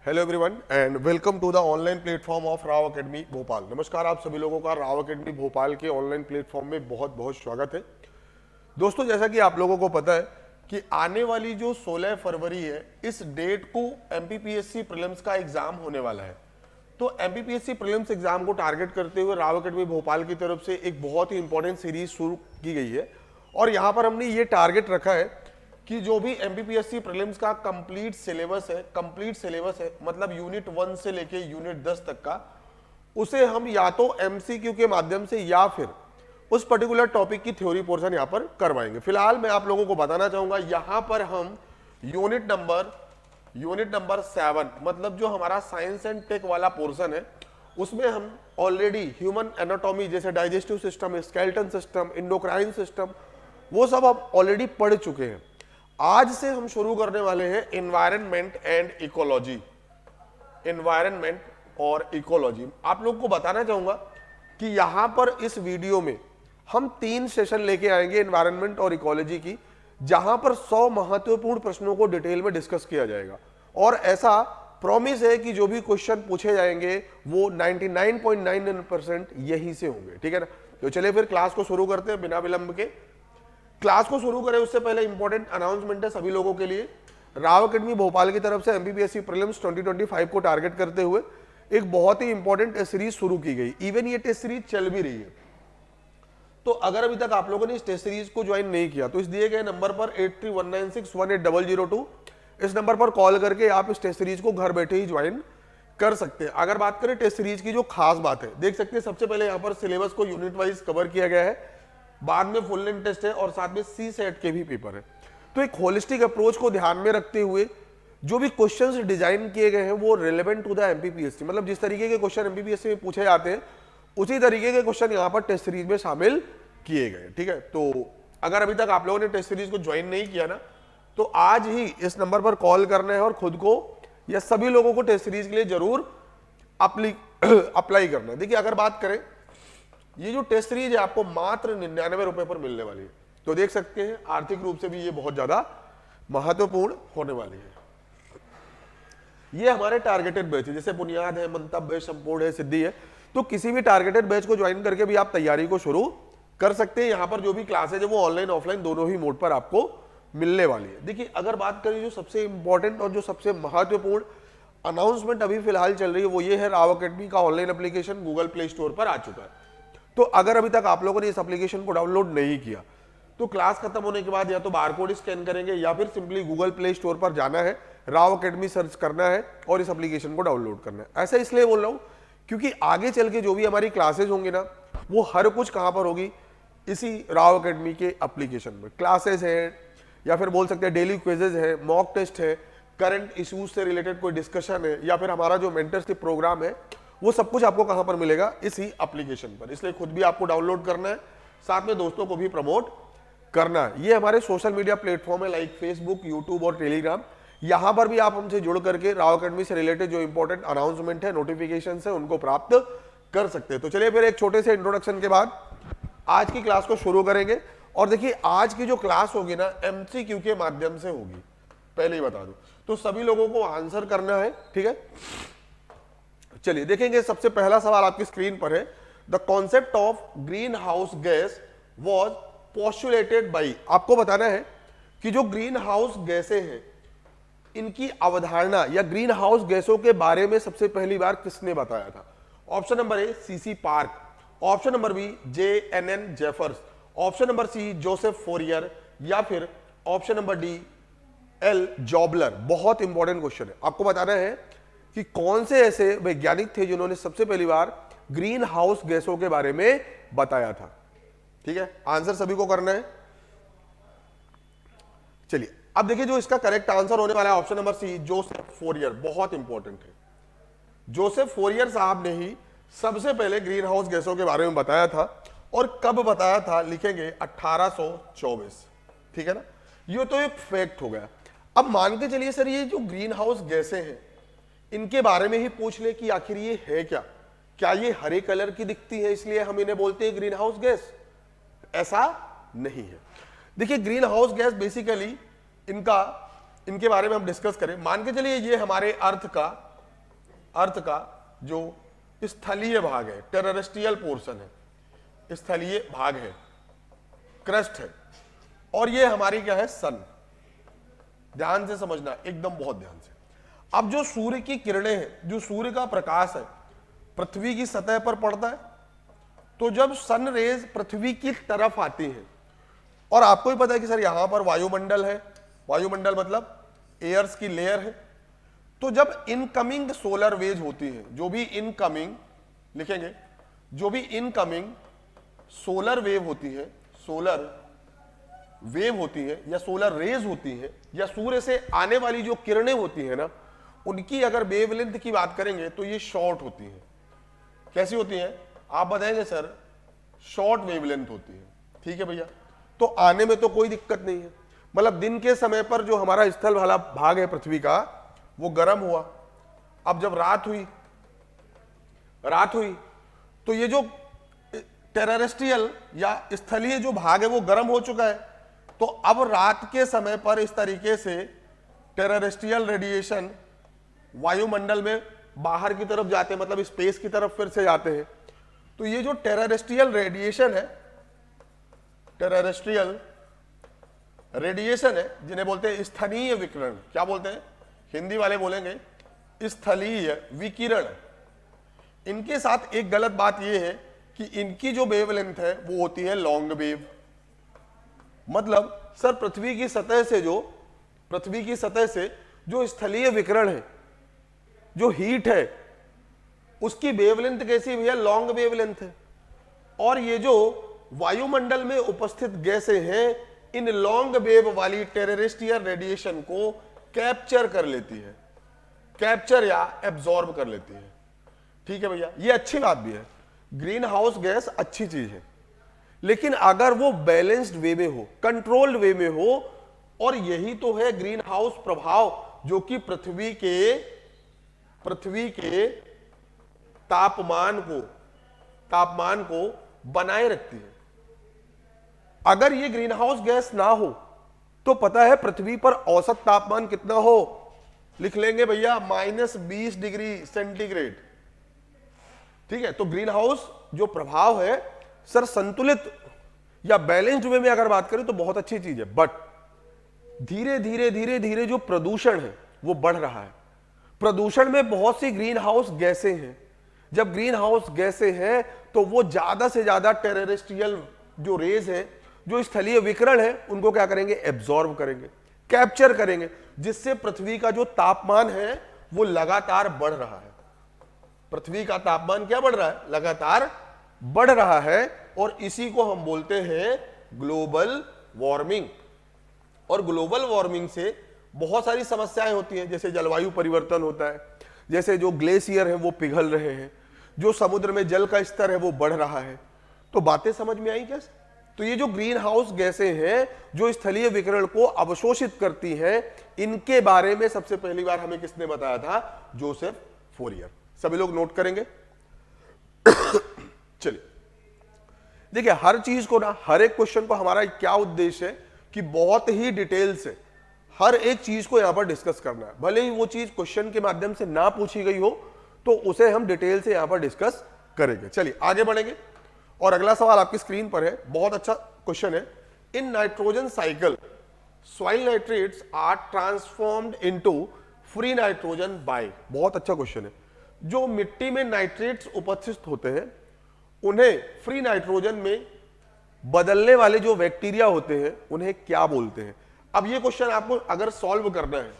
Hello everyone and welcome to the online platform of Rao academy Bhopal. नमस्कार, आप सभी लोगों का राव एकेडमी भोपाल के ऑनलाइन प्लेटफॉर्म में बहुत बहुत स्वागत है। दोस्तों, जैसा कि आप लोगों को पता है कि आने वाली जो 16 फरवरी है, इस डेट को एमपीपीएससी प्रीलिम्स का एग्जाम होने वाला है। तो एमपीपीएससी प्रीलिम्स एग्जाम को टारगेट करते हुए राव एकेडमी भोपाल की तरफ से एक बहुत ही इंपॉर्टेंट सीरीज शुरू की गई है और यहाँ पर हमने ये टारगेट रखा है कि जो भी एमपीपीएससी प्रीलिम्स का कंप्लीट सिलेबस है मतलब यूनिट 1 से लेके यूनिट 10 तक का, उसे हम या तो एमसीक्यू के माध्यम से या फिर उस पर्टिकुलर टॉपिक की थ्योरी पोर्शन यहां पर करवाएंगे। फिलहाल मैं आप लोगों को बताना चाहूंगा, यहां पर हम यूनिट नंबर 7 मतलब जो हमारा साइंस एंड टेक वाला पोर्शन है, उसमें हम ऑलरेडी ह्यूमन एनाटॉमी जैसे digestive system, skeleton system, endocrine system, वो सब हम ऑलरेडी पढ़ चुके हैं। आज से हम शुरू करने वाले हैं एनवायरनमेंट और इकोलॉजी। आप लोगों को बताना चाहूंगा कि यहां पर इस वीडियो में हम 3 सेशन लेके आएंगे एनवायरनमेंट और इकोलॉजी की, जहां पर 100 महत्वपूर्ण प्रश्नों को डिटेल में डिस्कस किया जाएगा और ऐसा प्रॉमिस है कि जो भी क्वेश्चन पूछे जाएंगे वो 99.99% यहीं से होंगे। ठीक है ना? तो चलिए फिर क्लास को शुरू करते हैं बिना विलंब के। क्लास को शुरू करें उससे पहले इंपॉर्टेंट अनाउंसमेंट है सभी लोगों के लिए। राव एकेडमी भोपाल की तरफ से एमपीपीएससी प्रीलिम्स 2025 को टारगेट करते हुए एक बहुत ही इंपॉर्टेंट टेस्ट सीरीज शुरू की गई। इवन ये टेस्ट सीरीज चल भी रही है। तो अगर अभी तक आप लोगों ने इस टेस्ट सीरीज को ज्वाइन नहीं किया तो इस दिए गए नंबर पर 8319618002 इस नंबर पर कॉल करके आप इस टेस्ट सीरीज को घर बैठे ही ज्वाइन कर सकते हैं। अगर बात करें टेस्ट सीरीज की जो खास बात है, देख सकते हैं सबसे पहले यहाँ पर सिलेबस को यूनिट वाइज कवर किया गया है, बाद में फुल लेंथ टेस्ट है और साथ में सी सेट के भी पेपर है। तो एक होलिस्टिक अप्रोच को ध्यान में रखते हुए जो भी क्वेश्चंस डिजाइन किए गए हैं वो रिलेवेंट टू द एमपीपीएससी, मतलब जिस तरीके के क्वेश्चन एमपीपीएससी में पूछे जाते हैं उसी तरीके के क्वेश्चन यहाँ पर टेस्ट सीरीज में शामिल किए गए। ठीक है, तो अगर अभी तक आप लोगों ने टेस्ट सीरीज को ज्वाइन नहीं किया ना, तो आज ही इस नंबर पर कॉल करना है और खुद को या सभी लोगों को टेस्ट सीरीज के लिए जरूर अप्लाई करना है। देखिए, अगर बात करें, ये जो टेस्ट सीरीज है आपको मात्र 99 रुपए पर मिलने वाली है। तो देख सकते हैं आर्थिक रूप से भी ये बहुत ज्यादा महत्वपूर्ण होने वाली है। ये हमारे टारगेटेड बैच है, जैसे बुनियाद है, मंतव्य है, संपूर्ण है, सिद्धि है। तो किसी भी टारगेटेड बैच को ज्वाइन करके भी आप तैयारी को शुरू कर सकते हैं। यहां पर जो भी क्लासेज है वो ऑनलाइन ऑफलाइन दोनों ही मोड पर आपको मिलने वाली है। देखिए, अगर बात करें जो सबसे इंपॉर्टेंट और जो सबसे महत्वपूर्ण अनाउंसमेंट अभी फिलहाल चल रही है वो ये है, राव एकेडमी का online application Google play store पर आ चुका है। तो अगर अभी तक आप लोगों ने इस एप्लीकेशन को डाउनलोड नहीं किया तो क्लास खत्म होने के बाद या तो बारकोड स्कैन करेंगे या फिर सिंपली गूगल प्ले स्टोर पर जाना है, राव एकेडमी सर्च करना है और इस एप्लीकेशन को डाउनलोड करना है। ऐसा इसलिए बोल रहा हूं क्योंकि आगे चल के जो भी हमारी क्लासेज होंगी ना, वो हर कुछ कहां पर होगी, इसी राव एकेडमी के एप्लीकेशन में। क्लासेज है या फिर बोल सकते हैं डेली क्विजेज है, मॉक टेस्ट है, करंट इश्यूज से रिलेटेड कोई डिस्कशन है या फिर हमारा जो मेंटरशिप प्रोग्राम है, वो सब कुछ आपको कहां पर मिलेगा, इसी एप्लीकेशन पर। इसलिए खुद भी आपको डाउनलोड करना है, साथ में दोस्तों को भी प्रमोट करना है। ये हमारे सोशल मीडिया प्लेटफॉर्म है लाइक फेसबुक, यूट्यूब और टेलीग्राम। यहां पर भी आप हमसे जुड़ करके राव एकेडमी से रिलेटेड जो इंपॉर्टेंट अनाउंसमेंट है, नोटिफिकेशन है, उनको प्राप्त कर सकते हैं। तो चलिए फिर एक छोटे से इंट्रोडक्शन के बाद आज की क्लास को शुरू करेंगे। और देखिए, आज की जो क्लास होगी ना, एमसीक्यू के माध्यम से होगी, पहले ही बता दूं। तो सभी लोगों को आंसर करना है। ठीक है, चलिए देखेंगे। सबसे पहला सवाल आपकी स्क्रीन पर है, the concept of green house gas was postulated by. आपको बताना है कि जो ग्रीन हाउस गैसें हैं, इनकी अवधारणा या ग्रीन हाउस गैसों के बारे में सबसे पहली बार किसने बताया था? Option number A CC park, option number B JNN Jeffers, option number C Joseph Fourier या फिर ऑप्शन नंबर डी L जॉबलर। बहुत इंपॉर्टेंट क्वेश्चन है। आपको बताना है कि कौन से ऐसे वैज्ञानिक थे जिन्होंने सबसे पहली बार ग्रीन हाउस गैसों के बारे में बताया था। ठीक है, आंसर सभी को करना है। चलिए अब देखिए, जो इसका करेक्ट आंसर होने वाला है option number C Joseph Fourier. बहुत इंपॉर्टेंट है। जोसेफ फोरियर साहब ने ही सबसे पहले ग्रीन हाउस गैसों के बारे में बताया था। और कब बताया था लिखेंगे 1824। ठीक है ना, ये तो एक फैक्ट हो गया। अब मान के चलिए सर, ये जो ग्रीन हाउस गैसें हैं इनके बारे में ही पूछ ले कि आखिर ये है क्या ये हरे कलर की दिखती है इसलिए हम इन्हें बोलते हैं ग्रीन हाउस गैस? ऐसा नहीं है। देखिए, ग्रीन हाउस गैस बेसिकली इनके बारे में हम डिस्कस करें। मान के चलिए ये हमारे अर्थ का अर्थ का जो स्थलीय भाग है, टेरेस्ट्रियल पोर्शन है, स्थलीय भाग है, क्रस्ट है, और ये हमारी क्या है, सन। ध्यान से समझना, एकदम बहुत ध्यान से। अब जो सूर्य की किरणें हैं, जो सूर्य का प्रकाश है, पृथ्वी की सतह पर पड़ता है, तो जब सन रेज पृथ्वी की तरफ आती हैं, और आपको ही पता है कि सर यहां पर वायुमंडल है, वायुमंडल मतलब एयर्स की लेयर है, तो जब इनकमिंग सोलर वेज होती है, जो भी इनकमिंग लिखेंगे, जो भी इनकमिंग सोलर वेव होती है, सोलर वेव होती है या सोलर रेज होती है, या सूर्य से आने वाली जो किरणें होती है ना, उनकी अगर वेवलेंथ की बात करेंगे तो ये शॉर्ट होती है। कैसी होती है आप बताएंगे सर? शॉर्ट वेवलेंथ होती है। ठीक है भैया, तो आने में तो कोई दिक्कत नहीं है। मतलब दिन के समय पर जो हमारा स्थल वाला भाग है पृथ्वी का, वो गर्म हुआ। अब जब रात हुई तो ये जो टेरेस्ट्रियल या स्थलीय जो भाग है वो गर्म हो चुका है। तो अब रात के समय पर इस तरीके से टेरेस्ट्रियल रेडिएशन वायुमंडल में बाहर की तरफ जाते हैं, मतलब स्पेस की तरफ फिर से जाते हैं। तो ये जो टेरेस्ट्रियल रेडिएशन है, टेरेस्ट्रियल रेडिएशन है, जिन्हें बोलते हैं स्थलीय विकिरण। क्या बोलते हैं? हिंदी वाले बोलेंगे स्थलीय विकिरण। इनके साथ एक गलत बात यह है कि इनकी जो वेवलेंथ है वो होती है लॉन्ग वेव। मतलब सर पृथ्वी की सतह से जो स्थलीय विकिरण है, जो हीट है, उसकी वेवलेंथ कैसी भैया? लॉन्ग वेवलेंथ है। और ये जो वायुमंडल में उपस्थित गैसें हैं, इन लॉन्ग वेव वाली टेरेस्ट्रियल रेडिएशन को कैप्चर कर लेती है, कैप्चर या एब्जॉर्ब कर लेती है। ठीक है भैया, ये अच्छी बात भी है। ग्रीन हाउस गैस अच्छी चीज है, लेकिन अगर वो बैलेंस्ड वे में हो, कंट्रोल्ड वे में हो, और यही तो है ग्रीन हाउस प्रभाव, जो कि पृथ्वी के तापमान को बनाए रखती है। अगर ये ग्रीन हाउस गैस ना हो तो पता है पृथ्वी पर औसत तापमान कितना हो? लिख लेंगे भैया, -20 डिग्री सेंटीग्रेड। ठीक है, तो ग्रीन हाउस जो प्रभाव है सर, संतुलित या बैलेंस्ड वे में अगर बात करें तो बहुत अच्छी चीज है। बट धीरे धीरे जो प्रदूषण है वो बढ़ रहा है। प्रदूषण में बहुत सी ग्रीन हाउस गैसें हैं। जब ग्रीन हाउस गैसें हैं तो वो ज्यादा से ज्यादा टेरेस्ट्रियल जो रेज है, जो स्थलीय विकिरण है, उनको क्या करेंगे? एब्जॉर्ब करेंगे, कैप्चर करेंगे, जिससे पृथ्वी का जो तापमान है वो लगातार बढ़ रहा है। पृथ्वी का तापमान क्या बढ़ रहा है? लगातार बढ़ रहा है, और इसी को हम बोलते हैं ग्लोबल वार्मिंग। और ग्लोबल वार्मिंग से बहुत सारी समस्याएं होती हैं, जैसे जलवायु परिवर्तन होता है, जैसे जो ग्लेशियर है वो पिघल रहे हैं, जो समुद्र में जल का स्तर है वो बढ़ रहा है। तो बातें समझ में आई कैसे? तो ये जो ग्रीन हाउस गैसें हैं जो स्थलीय विकिरण को अवशोषित करती हैं, इनके बारे में सबसे पहली बार हमें किसने बताया था? Joseph Fourier. सभी लोग नोट करेंगे। चलिए देखिए, हर चीज को ना, हर एक क्वेश्चन को हमारा क्या उद्देश्य है कि बहुत ही डिटेल से हर एक चीज को यहां पर डिस्कस करना है। भले ही वो चीज क्वेश्चन के माध्यम से ना पूछी गई हो तो उसे हम डिटेल से यहां पर डिस्कस करेंगे। चलिए आगे बढ़ेंगे, और अगला सवाल आपकी स्क्रीन पर है, बहुत अच्छा क्वेश्चन है। In nitrogen cycle soil nitrates are transformed into free nitrogen by. बहुत अच्छा क्वेश्चन है। जो मिट्टी में नाइट्रेट्स उपस्थित होते हैं, उन्हें फ्री नाइट्रोजन में बदलने वाले जो बैक्टीरिया होते हैं, उन्हें क्या बोलते हैं? अब ये क्वेश्चन आपको अगर सॉल्व करना है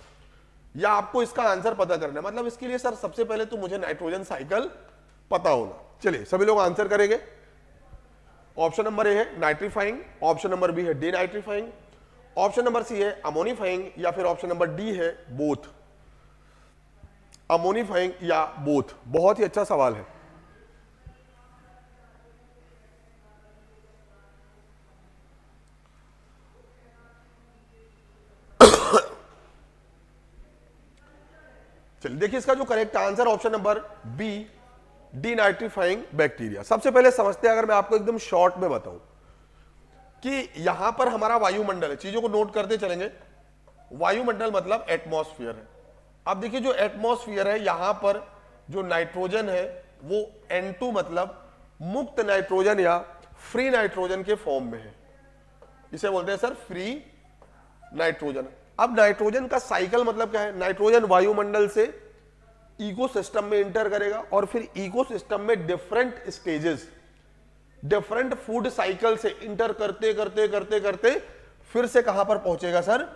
या आपको इसका आंसर पता करना है, मतलब इसके लिए सर सबसे पहले तो मुझे नाइट्रोजन साइकिल पता होना। चलिए सभी लोग आंसर करेंगे। ऑप्शन नंबर ए है नाइट्रीफाइंग, ऑप्शन नंबर बी है डीनाइट्रीफाइंग, ऑप्शन नंबर सी है अमोनीफाइंग, या फिर ऑप्शन नंबर डी है बोथ, अमोनीफाइंग या बोथ। बहुत ही अच्छा सवाल है। चलिए देखिए, इसका जो correct answer option number B, denitrifying bacteria. सबसे पहले समझते हैं, अगर मैं आपको एकदम शॉर्ट में बताऊं कि यहां पर हमारा वायुमंडल है, चीजों को नोट करते चलेंगे। वायुमंडल मतलब एटमॉस्फेयर है। अब देखिए, जो एटमॉस्फेयर है, यहां पर जो नाइट्रोजन है वो N2 मतलब मुक्त नाइट्रोजन या फ्री नाइट्रोजन के फॉर्म में है, इसे बोलते हैं सर फ्री नाइट्रोजन। अब नाइट्रोजन का साइकिल मतलब क्या है? नाइट्रोजन वायुमंडल से इकोसिस्टम में इंटर करेगा और फिर इकोसिस्टम में different stages, different food cycle से इंटर करते करते करते करते फिर से कहां पर पहुंचेगा सर?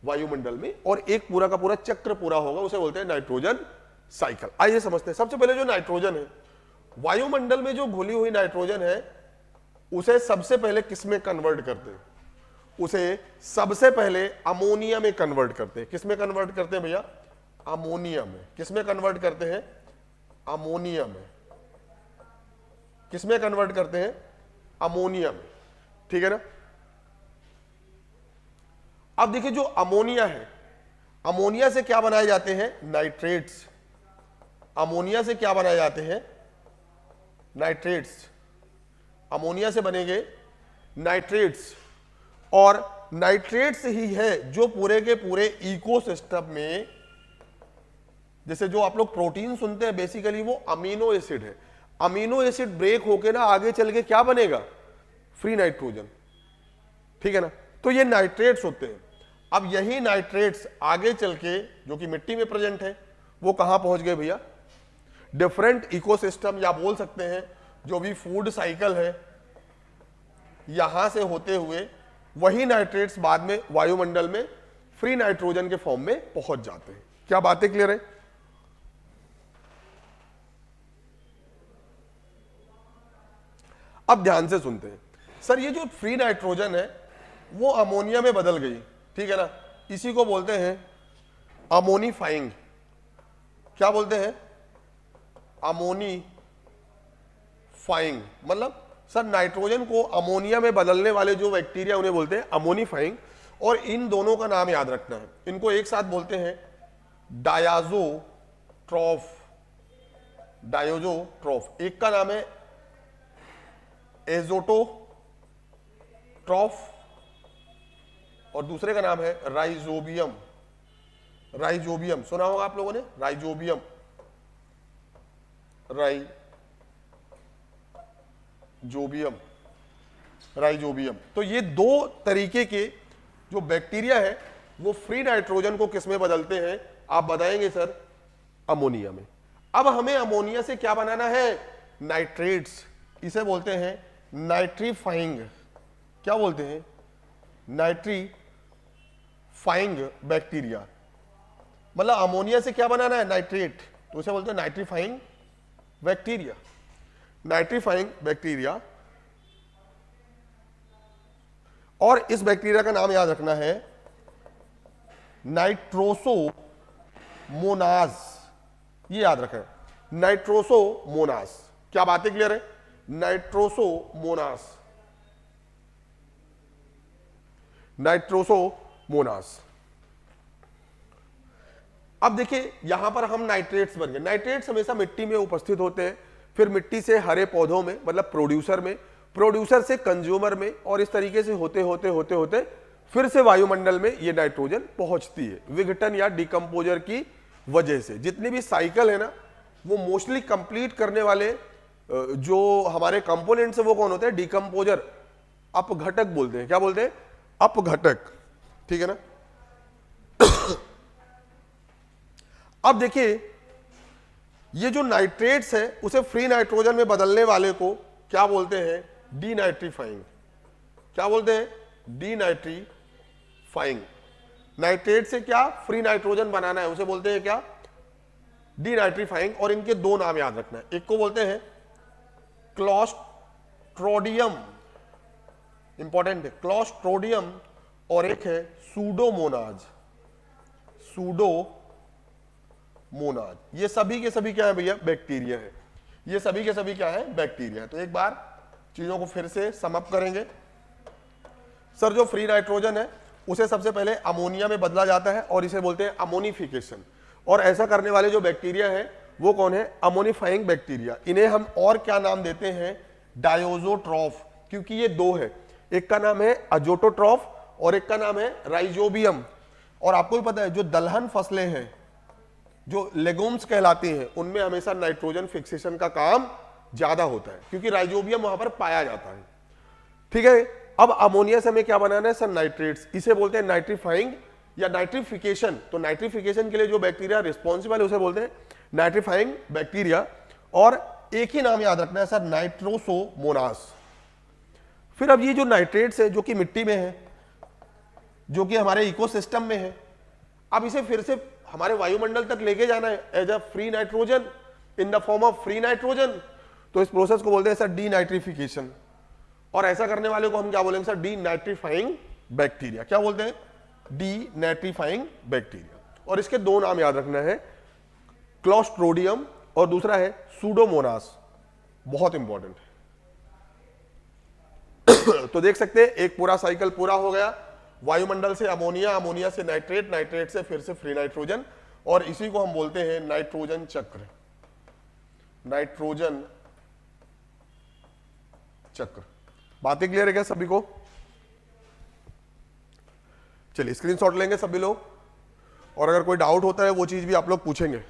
वायुमंडल में, और एक पूरा का पूरा चक्र पूरा होगा, उसे बोलते हैं नाइट्रोजन साइकिल। आइए समझते हैं। सबसे पहले जो नाइट्रोजन है, वायुमंडल में जो घुली हुई नाइट्रोजन है उसे सबसे पहले किस में कन्वर्ट करते हैं? उसे सबसे पहले अमोनिया में कन्वर्ट करते हैं। किस में कन्वर्ट करते हैं भैया? अमोनिया में। किस में कन्वर्ट करते हैं? अमोनिया में। किस में कन्वर्ट करते हैं? अमोनिया में। ठीक है ना? अब देखिए जो अमोनिया है, अमोनिया से क्या बनाए जाते हैं? नाइट्रेट्स। अमोनिया से क्या बनाए जाते हैं? नाइट्रेट्स। अमोनिया से बनेंगे नाइट्रेट्स, और नाइट्रेट्स ही है जो पूरे के पूरे इकोसिस्टम में, जैसे जो आप लोग प्रोटीन सुनते हैं बेसिकली वो अमीनो एसिड है। अमीनो एसिड ब्रेक होके ना आगे चल के क्या बनेगा? Free nitrogen. ठीक है ना? तो ये नाइट्रेट्स होते हैं। अब यही नाइट्रेट्स आगे चल के जो कि मिट्टी में प्रेजेंट है वो कहां पहुंच गए भैया? डिफरेंट इकोसिस्टम, या बोल सकते हैं जो भी फूड साइकिल है, यहां से होते हुए वही नाइट्रेट्स बाद में वायुमंडल में फ्री नाइट्रोजन के फॉर्म में पहुंच जाते हैं। क्या बातें क्लियर है? अब ध्यान से सुनते हैं। सर ये जो फ्री नाइट्रोजन है वो अमोनिया में बदल गई, ठीक है ना? इसी को बोलते हैं अमोनीफाइंग। क्या बोलते हैं? अमोनीफाइंग। मतलब सर नाइट्रोजन को अमोनिया में बदलने वाले जो बैक्टीरिया उन्हें बोलते हैं अमोनीफाइंग। और इन दोनों का नाम याद रखना है, इनको एक साथ बोलते हैं डायाजोट्रॉफ। डायोजोट्रॉफ। एक का नाम है एजोटोट्रॉफ और दूसरे का नाम है राइजोबियम। राइजोबियम सुना होगा आप लोगों ने, राइजोबियम। राइजोबियम। तो ये दो तरीके के जो बैक्टीरिया है वो फ्री नाइट्रोजन को किस में बदलते हैं? आप बताएंगे सर अमोनिया में। अब हमें अमोनिया से क्या बनाना है? नाइट्रेट्स। इसे बोलते हैं नाइट्रीफाइंग। क्या बोलते हैं? Nitrifying bacteria. मतलब अमोनिया से क्या बनाना है? नाइट्रेट, तो उसे बोलते हैं नाइट्रीफाइंग बैक्टीरिया। Nitrifying bacteria. और इस बैक्टीरिया का नाम याद रखना है नाइट्रोसोमोनास। ये याद रखें, नाइट्रोसोमोनास। क्या बातें क्लियर है? नाइट्रोसोमोनास। नाइट्रोसोमोनास। अब देखिए यहां पर हम नाइट्रेट्स बन गए। नाइट्रेट्स हमेशा मिट्टी में उपस्थित होते हैं, फिर मिट्टी से हरे पौधों में, मतलब प्रोड्यूसर में, प्रोड्यूसर से कंज्यूमर में, और इस तरीके से होते होते होते होते फिर से वायुमंडल में ये नाइट्रोजन पहुंचती है विघटन या डिकम्पोजर की वजह से। जितनी भी साइकिल है ना वो मोस्टली कंप्लीट करने वाले जो हमारे कंपोनेंट्स है वो कौन होते हैं? डिकम्पोजर, अपघटक बोलते हैं। क्या बोलते हैं? अपघटक। ठीक है ना? अब देखिए ये जो नाइट्रेट्स है उसे फ्री नाइट्रोजन में बदलने वाले को क्या बोलते हैं? डीनाइट्रीफाइंग। क्या बोलते हैं? डीनाइट्रीफाइंग। नाइट्रेट से क्या फ्री नाइट्रोजन बनाना है उसे बोलते हैं क्या? डीनाइट्रीफाइंग। और इनके दो नाम याद रखना है, एक को बोलते हैं क्लॉस्ट्रोडियम, इंपॉर्टेंट है, क्लॉस्ट्रोडियम, और एक है सूडोमोनाज। सूडोमोनाज। ये सभी के सभी क्या है भैया? बैक्टीरिया है। ये सभी के सभी क्या है? बैक्टीरिया। तो एक बार चीजों को फिर से समअप करेंगे। सर जो फ्री नाइट्रोजन है उसे सबसे पहले अमोनिया में बदला जाता है और इसे बोलते हैं अमोनिफिकेशन। और ऐसा करने वाले जो बैक्टीरिया है वो कौन है? अमोनिफाइंग बैक्टीरिया। इन्हें हम और क्या नाम देते हैं? डायोजोट्रॉफ, क्योंकि ये दो है, एक का नाम है अजोटोट्रॉफ और एक का नाम है राइजोबियम। और आपको भी पता है जो दलहन फसलें हैं जो लेगुम्स कहलाती हैं उनमें हमेशा नाइट्रोजन फिक्सेशन का काम ज्यादा होता है क्योंकि राइजोबियम वहां पर पाया जाता है। ठीक है, अब अमोनिया से हमें क्या बनाना है सर? नाइट्रेट्स। इसे बोलते हैं नाइट्रीफाइंग या नाइट्रिफिकेशन। तो नाइट्रिफिकेशन के लिए जो बैक्टीरिया रिस्पॉन्सिबल है उसे बोलते हैं नाइट्रीफाइंग बैक्टीरिया। और एक ही नाम याद रखना है सर, नाइट्रोसोमोनास। फिर अब ये जो नाइट्रेट्स है जो कि मिट्टी में है, जो कि हमारे इकोसिस्टम में है, अब इसे फिर से हमारे वायुमंडल तक लेके जाना है as a free nitrogen, in the form of free nitrogen. तो इस प्रोसेस को बोलते हैं सर डीनाइट्रिफिकेशन। और ऐसा करने वाले को हम क्या बोलेंगे सर? Denitrifying bacteria. क्या बोलते हैं? Denitrifying bacteria. और इसके दो नाम याद रखना है, क्लोस्ट्रोडियम और दूसरा है सूडोमोनास, बहुत इंपॉर्टेंट है। तो देख सकते हैं एक पूरा साइकिल पूरा हो गया, वायुमंडल से अमोनिया, अमोनिया से नाइट्रेट, नाइट्रेट से फिर से फ्री नाइट्रोजन, और इसी को हम बोलते हैं नाइट्रोजन चक्र। नाइट्रोजन चक्र। बातें क्लियर है क्या सभी को? चलिए स्क्रीनशॉट लेंगे सभी लोग, और अगर कोई डाउट होता है वो चीज भी आप लोग पूछेंगे।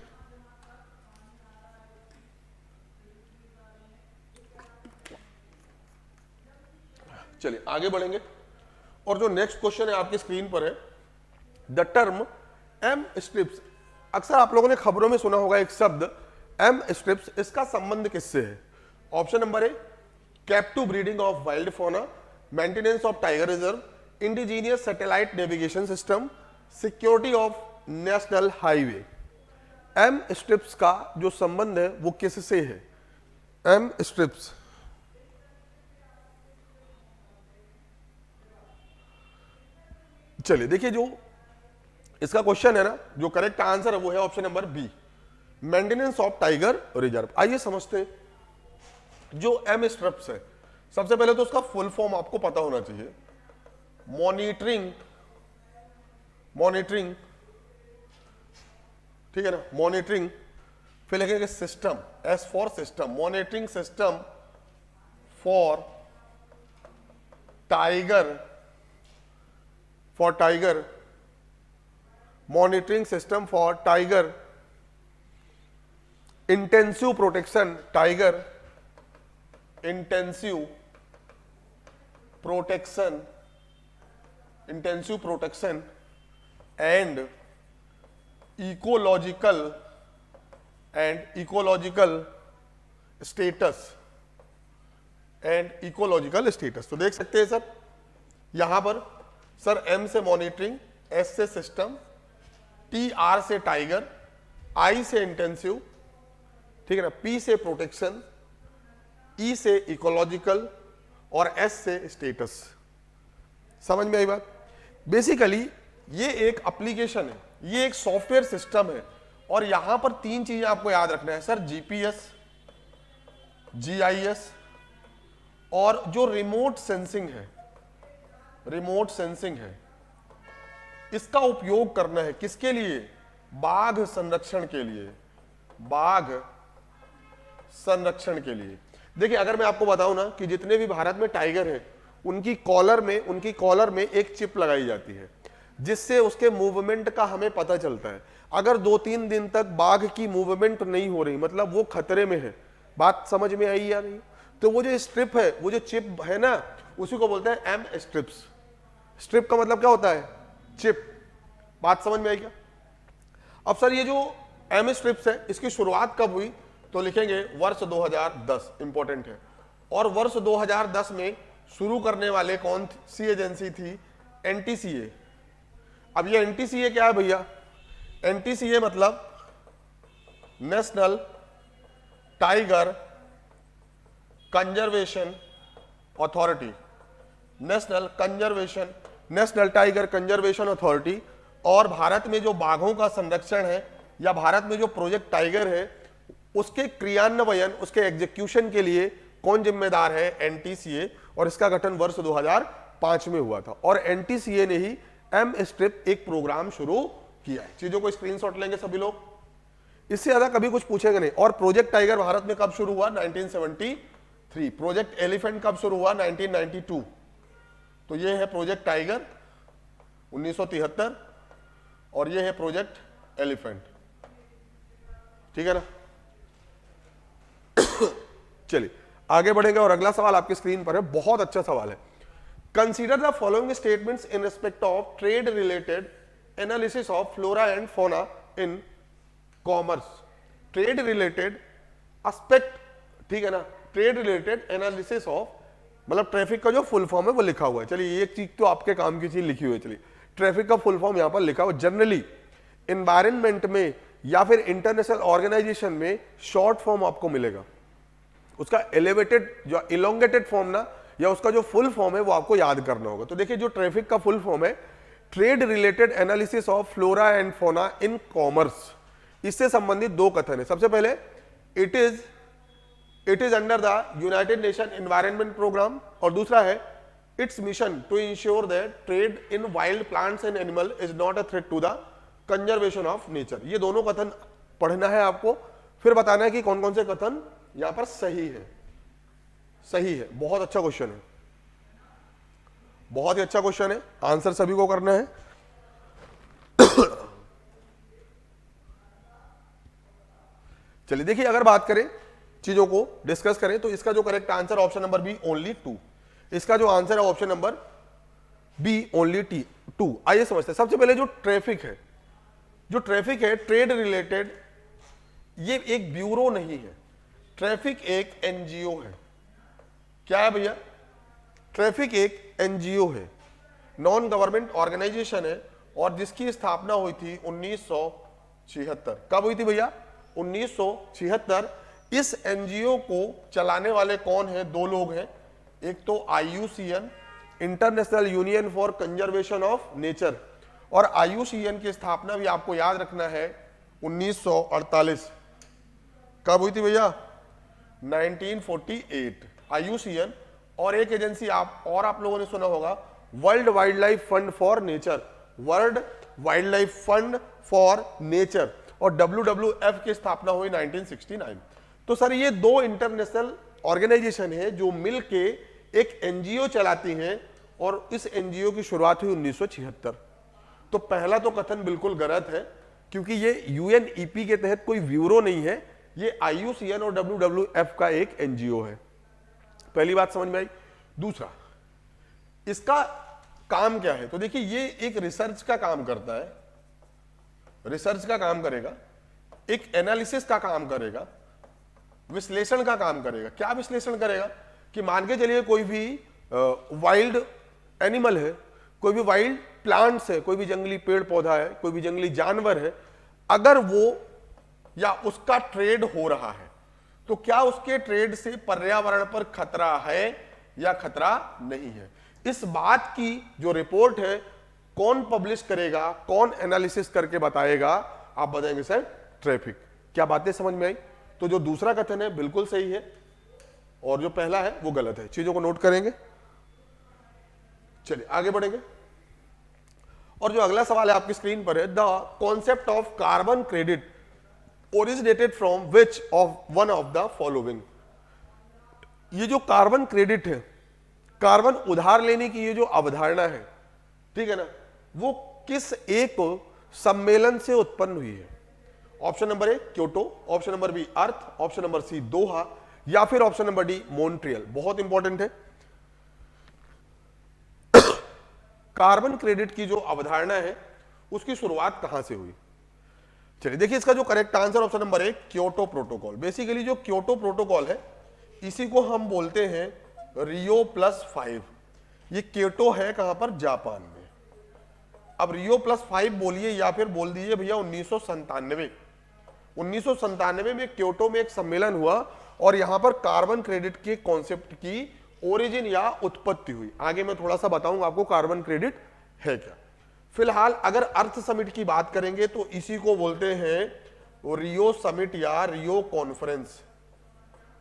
चलिए आगे बढ़ेंगे, और जो नेक्स्ट क्वेश्चन है आपकी स्क्रीन पर है, द टर्म एम स्ट्रिप्स। अक्सर आप लोगों ने खबरों में सुना होगा एक शब्द एम स्ट्रिप्स, इसका संबंध किससे है? Option number A, captive breeding of wild fauna, maintenance of tiger reserve, indigenous satellite navigation system, security of national highway. M strips का जो संबंध है वो किससे है? एम स्ट्रिप्स चलिए देखिए, जो इसका क्वेश्चन है ना, जो करेक्ट आंसर है वो है option number B, maintenance of tiger reserve. आइए समझते हैं जो एम स्ट्रिप्स है। सबसे पहले तो उसका फुल फॉर्म आपको पता होना चाहिए, मॉनिटरिंग, मॉनिटरिंग, ठीक है ना, मॉनिटरिंग। फिर लिखेंगे system, S for system, monitoring system for tiger, for tiger, monitoring system for tiger, intensive protection, tiger intensive protection, intensive protection and ecological, and ecological status, and ecological status. तो देख सकते हैं sir यहां पर sir M से monitoring, S से system, T R से tiger, आई से इंटेंसिव, ठीक है ना, पी से प्रोटेक्शन, ई से इकोलॉजिकल और एस से स्टेटस। समझ में आई बात? बेसिकली ये एक एप्लीकेशन है, ये एक सॉफ्टवेयर सिस्टम है, और यहां पर तीन चीजें आपको याद रखना है सर, जीपीएस, जीआईएस और जो रिमोट सेंसिंग है, रिमोट सेंसिंग है, इसका उपयोग करना है किसके लिए? बाघ संरक्षण के लिए, बाघ संरक्षण के लिए। देखिए अगर मैं आपको बताऊं ना कि जितने भी भारत में टाइगर हैं उनकी कॉलर में एक चिप लगाई जाती है जिससे उसके मूवमेंट का हमें पता चलता है। अगर 2-3 दिन तक बाघ की मूवमेंट नहीं हो रही, मतलब वो खतरे में है। बात समझ में आई या नहीं? तो वो जो स्ट्रिप है, वो जो चिप है ना, उसी को बोलते हैं एम स्ट्रिप्स। स्ट्रिप का मतलब क्या होता है? चिप। बात समझ में आई क्या? अब सर ये जो एम स्ट्रिप्स है इसकी शुरुआत कब हुई? तो लिखेंगे वर्ष 2010, इंपॉर्टेंट है। और वर्ष 2010 में शुरू करने वाले कौन सी एजेंसी थी? एनटीसीए। अब ये एनटीसीए क्या है भैया? एनटीसीए मतलब national tiger conservation authority, national tiger conservation authority. और भारत में जो बाघों का संरक्षण है या भारत में जो प्रोजेक्ट टाइगर है उसके क्रियान्वयन, उसके एग्जीक्यूशन के लिए कौन जिम्मेदार है? एनटीसीए। और इसका गठन वर्ष 2005 में हुआ था, और एनटीसीए ने ही एम स्ट्रिप एक प्रोग्राम शुरू किया है। चीजों को स्क्रीनशॉट लेंगे सभी लोग, इससे ज्यादा कभी कुछ पूछेंगे नहीं। और प्रोजेक्ट टाइगर भारत में कब शुरू हुआ? 1973। प्रोजेक्ट एलिफेंट कब शुरू हुआ? 1992। तो ये है प्रोजेक्ट टाइगर 1973, और ये है प्रोजेक्ट एलिफेंट ठीक है ना। चलिए आगे बढ़ेंगे और अगला सवाल आपकी स्क्रीन पर है, बहुत अच्छा सवाल है। Consider the following statements in respect of trade related analysis of flora and fauna in commerce. Trade related aspect, ठीक है ना, ट्रेड रिलेटेड एनालिसिस ऑफ, मतलब ट्रैफिक का जो फुल फॉर्म है वो लिखा हुआ है। चलिए एक चीज तो आपके काम की चीज लिखी हुई है। चलिए ट्रैफिक का फुल फॉर्म यहां पर लिखा हुआ, जनरली एनवायरनमेंट में या फिर इंटरनेशनल ऑर्गेनाइजेशन में शॉर्ट फॉर्म आपको मिलेगा, उसका एलिवेटेड जो इलोंगेटेड फॉर्म ना, या उसका जो फुल फॉर्म है वो आपको याद करना होगा। तो देखिए जो ट्रैफिक का फुल फॉर्म है, trade related analysis of flora and fauna in commerce, इससे संबंधित दो कथन है। सबसे पहले it is under the United Nation Environment Programme, और दूसरा है it's mission to ensure that trade in wild plants and animal is not a threat to the conservation of nature. ये दोनों कथन पढ़ना है आपको, फिर बताना है कि कौन कौन से कथन यहां पर सही है। सही है, बहुत अच्छा क्वेश्चन है, बहुत ही अच्छा क्वेश्चन है, आंसर सभी को करना है। चलिए देखिए अगर बात करें, चीजों को डिस्कस करें, तो इसका जो correct answer option number B only 2, इसका जो आंसर है ऑप्शन नंबर बी ओनली 2। आइए समझते हैं। सबसे पहले जो ट्रैफिक है, जो ट्रैफिक है ट्रेड रिलेटेड, ये एक ब्यूरो नहीं है, ट्रैफिक एक एनजीओ है। क्या है भैया? ट्रैफिक एक एनजीओ है, नॉन गवर्नमेंट ऑर्गेनाइजेशन है, और जिसकी स्थापना हुई थी 1976। कब हुई थी भैया? 1976। इस एनजीओ को चलाने वाले कौन है? दो लोग हैं, एक तो IUCN, international union for conservation of nature, और IUCN की स्थापना भी आपको याद रखना है 1948। कब हुई थी भैया? 1948। IUCN और एक एजेंसी आप लोगों ने सुना होगा, world wild life fund for nature, world wild life fund for nature, और WWF की स्थापना हुई 1969। तो सर ये दो इंटरनेशनल ऑर्गेनाइजेशन है जो मिलके एक एनजीओ चलाती हैं, और इस एनजीओ की शुरुआत हुई 1976। तो पहला तो कथन बिल्कुल गलत है, क्योंकि ये UNEP के तहत कोई ब्यूरो नहीं है, ये IUCN और WWF का एक एनजीओ है। पहली बात समझ में आई। दूसरा, इसका काम क्या है? तो देखिए ये एक रिसर्च का काम करता है, रिसर्च का काम करेगा, एक एनालिसिस का काम करेगा, विश्लेषण का काम करेगा। क्या विश्लेषण करेगा? कि मान के चलिए कोई भी वाइल्ड एनिमल है, कोई भी वाइल्ड प्लांट्स है, कोई भी जंगली पेड़ पौधा है, कोई भी जंगली जानवर है, अगर वो या उसका ट्रेड हो रहा है तो क्या उसके ट्रेड से पर्यावरण पर खतरा है या खतरा नहीं है। इस बात की जो रिपोर्ट है कौन पब्लिश करेगा, कौन एनालिसिस करके बताएगा? आप बताएंगे सर ट्रैफिक। क्या बातें समझ में आई? तो जो दूसरा कथन है बिल्कुल सही है, और जो पहला है वो गलत है। चीजों को नोट करेंगे, चलिए आगे बढ़ेंगे। और जो अगला सवाल है आपकी स्क्रीन पर है, the concept of carbon credit originated from which of one of the following. ये जो कार्बन क्रेडिट है, कार्बन उधार लेने की ये जो अवधारणा है, ठीक है ना, वो किस एक सम्मेलन से उत्पन्न हुई है? Option number A Kyoto, option number B Earth, option number C Doha, या फिर ऑप्शन नंबर डी मॉन्ट्रियल। बहुत इंपॉर्टेंट है। कार्बन क्रेडिट की जो अवधारणा है उसकी शुरुआत कहां से हुई? चलिए देखिए इसका जो correct answer option number A Kyoto protocol. Basically जो क्योटो प्रोटोकॉल है इसी को हम बोलते हैं Rio+5। ये क्योटो है कहां पर? जापान में। अब Rio+5 बोलिए या फिर बोल दीजिए भैया 1997। 1997 में क्योटो में एक सम्मेलन हुआ और यहां पर कार्बन क्रेडिट के कॉन्सेप्ट की ओरिजिन या उत्पत्ति हुई। आगे मैं थोड़ा सा बताऊंगा आपको कार्बन क्रेडिट है क्या। फिलहाल अगर अर्थ समिट की बात करेंगे तो इसी को बोलते हैं रियो समिट या रियो कॉन्फ्रेंस।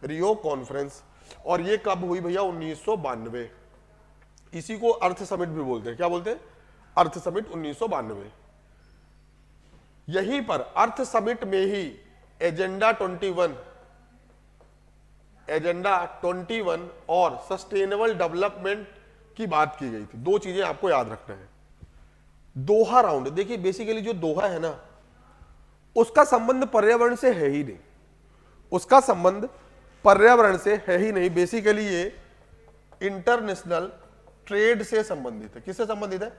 रियो कॉन्फ्रेंस, और ये कब हुई भैया? 1992। इसी को अर्थ समिट भी बोलते हैं। क्या बोलते हैं? अर्थ समिट 1992। यहीं पर अर्थ समिट में ही एजेंडा 21 और सस्टेनेबल डेवलपमेंट की बात की गई थी। दो चीजें आपको याद रखना है। दोहा राउंड, देखिए बेसिकली जो दोहा है ना, उसका संबंध पर्यावरण से है ही नहीं, उसका संबंध पर्यावरण से है ही नहीं। बेसिकली ये इंटरनेशनल ट्रेड से संबंधित है। किससे संबंधित है?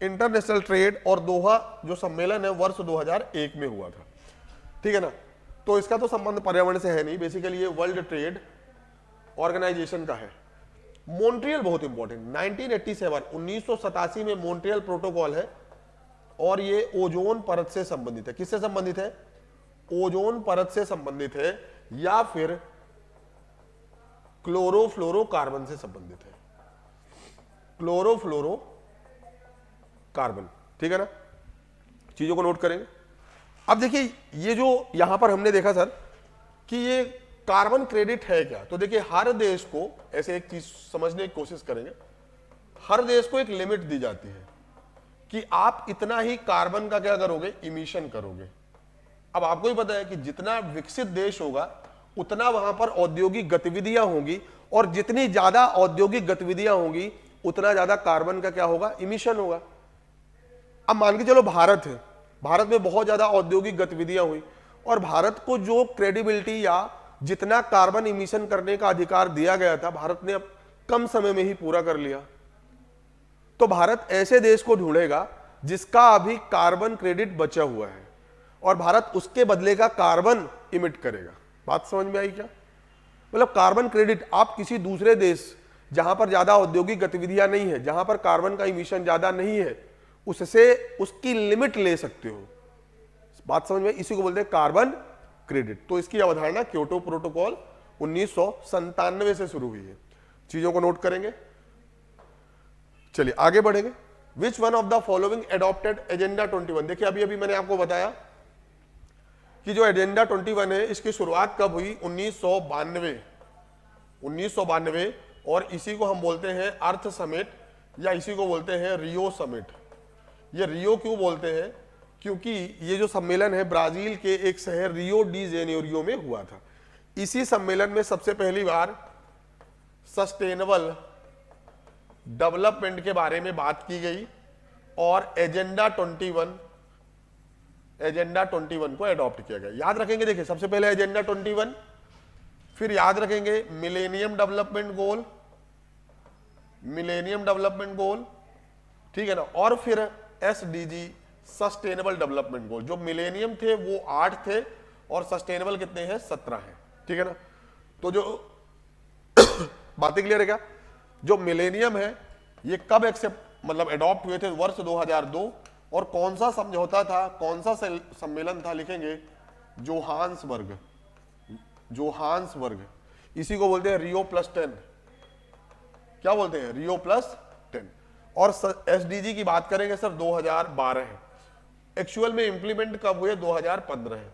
इंटरनेशनल ट्रेड, और दोहा जो सम्मेलन है वर्ष 2001 में हुआ था, ठीक है ना। तो इसका तो संबंध पर्यावरण से है नहीं, बेसिकली ये वर्ल्ड ट्रेड ऑर्गेनाइजेशन का है। मॉन्ट्रियल बहुत इंपॉर्टेंट, 1987 1987 में मॉन्ट्रियल प्रोटोकॉल है, और ये ओजोन परत से संबंधित है। किससे संबंधित है? ओजोन परत से संबंधित है, या फिर क्लोरोफ्लोरोकार्बन से संबंधित है। क्लोरोफ्लोरोकार्बन, ठीक है ना। चीजों को नोट करेंगे। अब देखिए ये जो यहां पर हमने देखा सर कि ये कार्बन क्रेडिट है क्या, तो देखिए हर देश को ऐसे एक चीज समझने की कोशिश करेंगे, हर देश को एक लिमिट दी जाती है कि आप इतना ही कार्बन का क्या करोगे, इमिशन करोगे। अब आपको ही पता है कि जितना विकसित देश होगा उतना वहां पर औद्योगिक गतिविधियां होंगी, और जितनी ज्यादा औद्योगिक गतिविधियां होंगी उतना ज्यादा कार्बन का क्या होगा, इमिशन होगा। अब मान के चलो भारत है, भारत में बहुत ज्यादा औद्योगिक गतिविधियां हुई, और भारत को जो क्रेडिबिलिटी या जितना कार्बन इमिशन करने का अधिकार दिया गया था, भारत ने अब कम समय में ही पूरा कर लिया। तो भारत ऐसे देश को ढूंढेगा जिसका अभी कार्बन क्रेडिट बचा हुआ है, और भारत उसके बदले का कार्बन इमिट करेगा। बात समझ में आई क्या? मतलब कार्बन क्रेडिट आप किसी दूसरे देश जहां पर ज्यादा औद्योगिक गतिविधियां नहीं है, जहां पर कार्बन का इमिशन ज्यादा नहीं है, उससे उसकी लिमिट ले सकते हो। बात समझ में? इसी को बोलते हैं कार्बन क्रेडिट। तो इसकी अवधारणा क्योटो प्रोटोकॉल 1997 से शुरू हुई है। चीजों को नोट करेंगे, चलिए आगे बढ़ेंगे। Which one of the following adopted agenda 21? देखिए अभी अभी मैंने आपको बताया कि जो एजेंडा 21 है इसकी शुरुआत कब हुई? 1992, और इसी को हम बोलते हैं अर्थ समिट, या इसी को बोलते हैं रियो समिट। ये रियो क्यों बोलते हैं? क्योंकि ये जो सम्मेलन है ब्राजील के एक शहर रियो डी जेनेरियो में हुआ था। इसी सम्मेलन में सबसे पहली बार सस्टेनेबल डेवलपमेंट के बारे में बात की गई, और एजेंडा 21 को एडॉप्ट किया गया। याद रखेंगे, देखिए सबसे पहले एजेंडा 21, फिर याद रखेंगे मिलेनियम डेवलपमेंट गोल, ठीक है ना, और फिर एसडीजी सस्टेनेबल डेवलपमेंट गोल। जो मिलेनियम थे वो 8 थे, और सस्टेनेबल कितने हैं? 17 हैं, ठीक है ना। तो जो बातें क्लियर है क्या? जो मिलेनियम है ये कब एक्सेप्ट मतलब एडॉप्ट हुए थे? वर्ष 2002, और कौन सा समझौता था, कौन सा सम्मेलन था? लिखेंगे जोहान्सबर्ग। इसी को बोलते हैं रियो प्लस 10। क्या बोलते हैं? रियो प्लस 10। और एसडीजी की बात करेंगे सर 2012 है। एक्चुअल में इंप्लीमेंट कब हुए? 2015 है,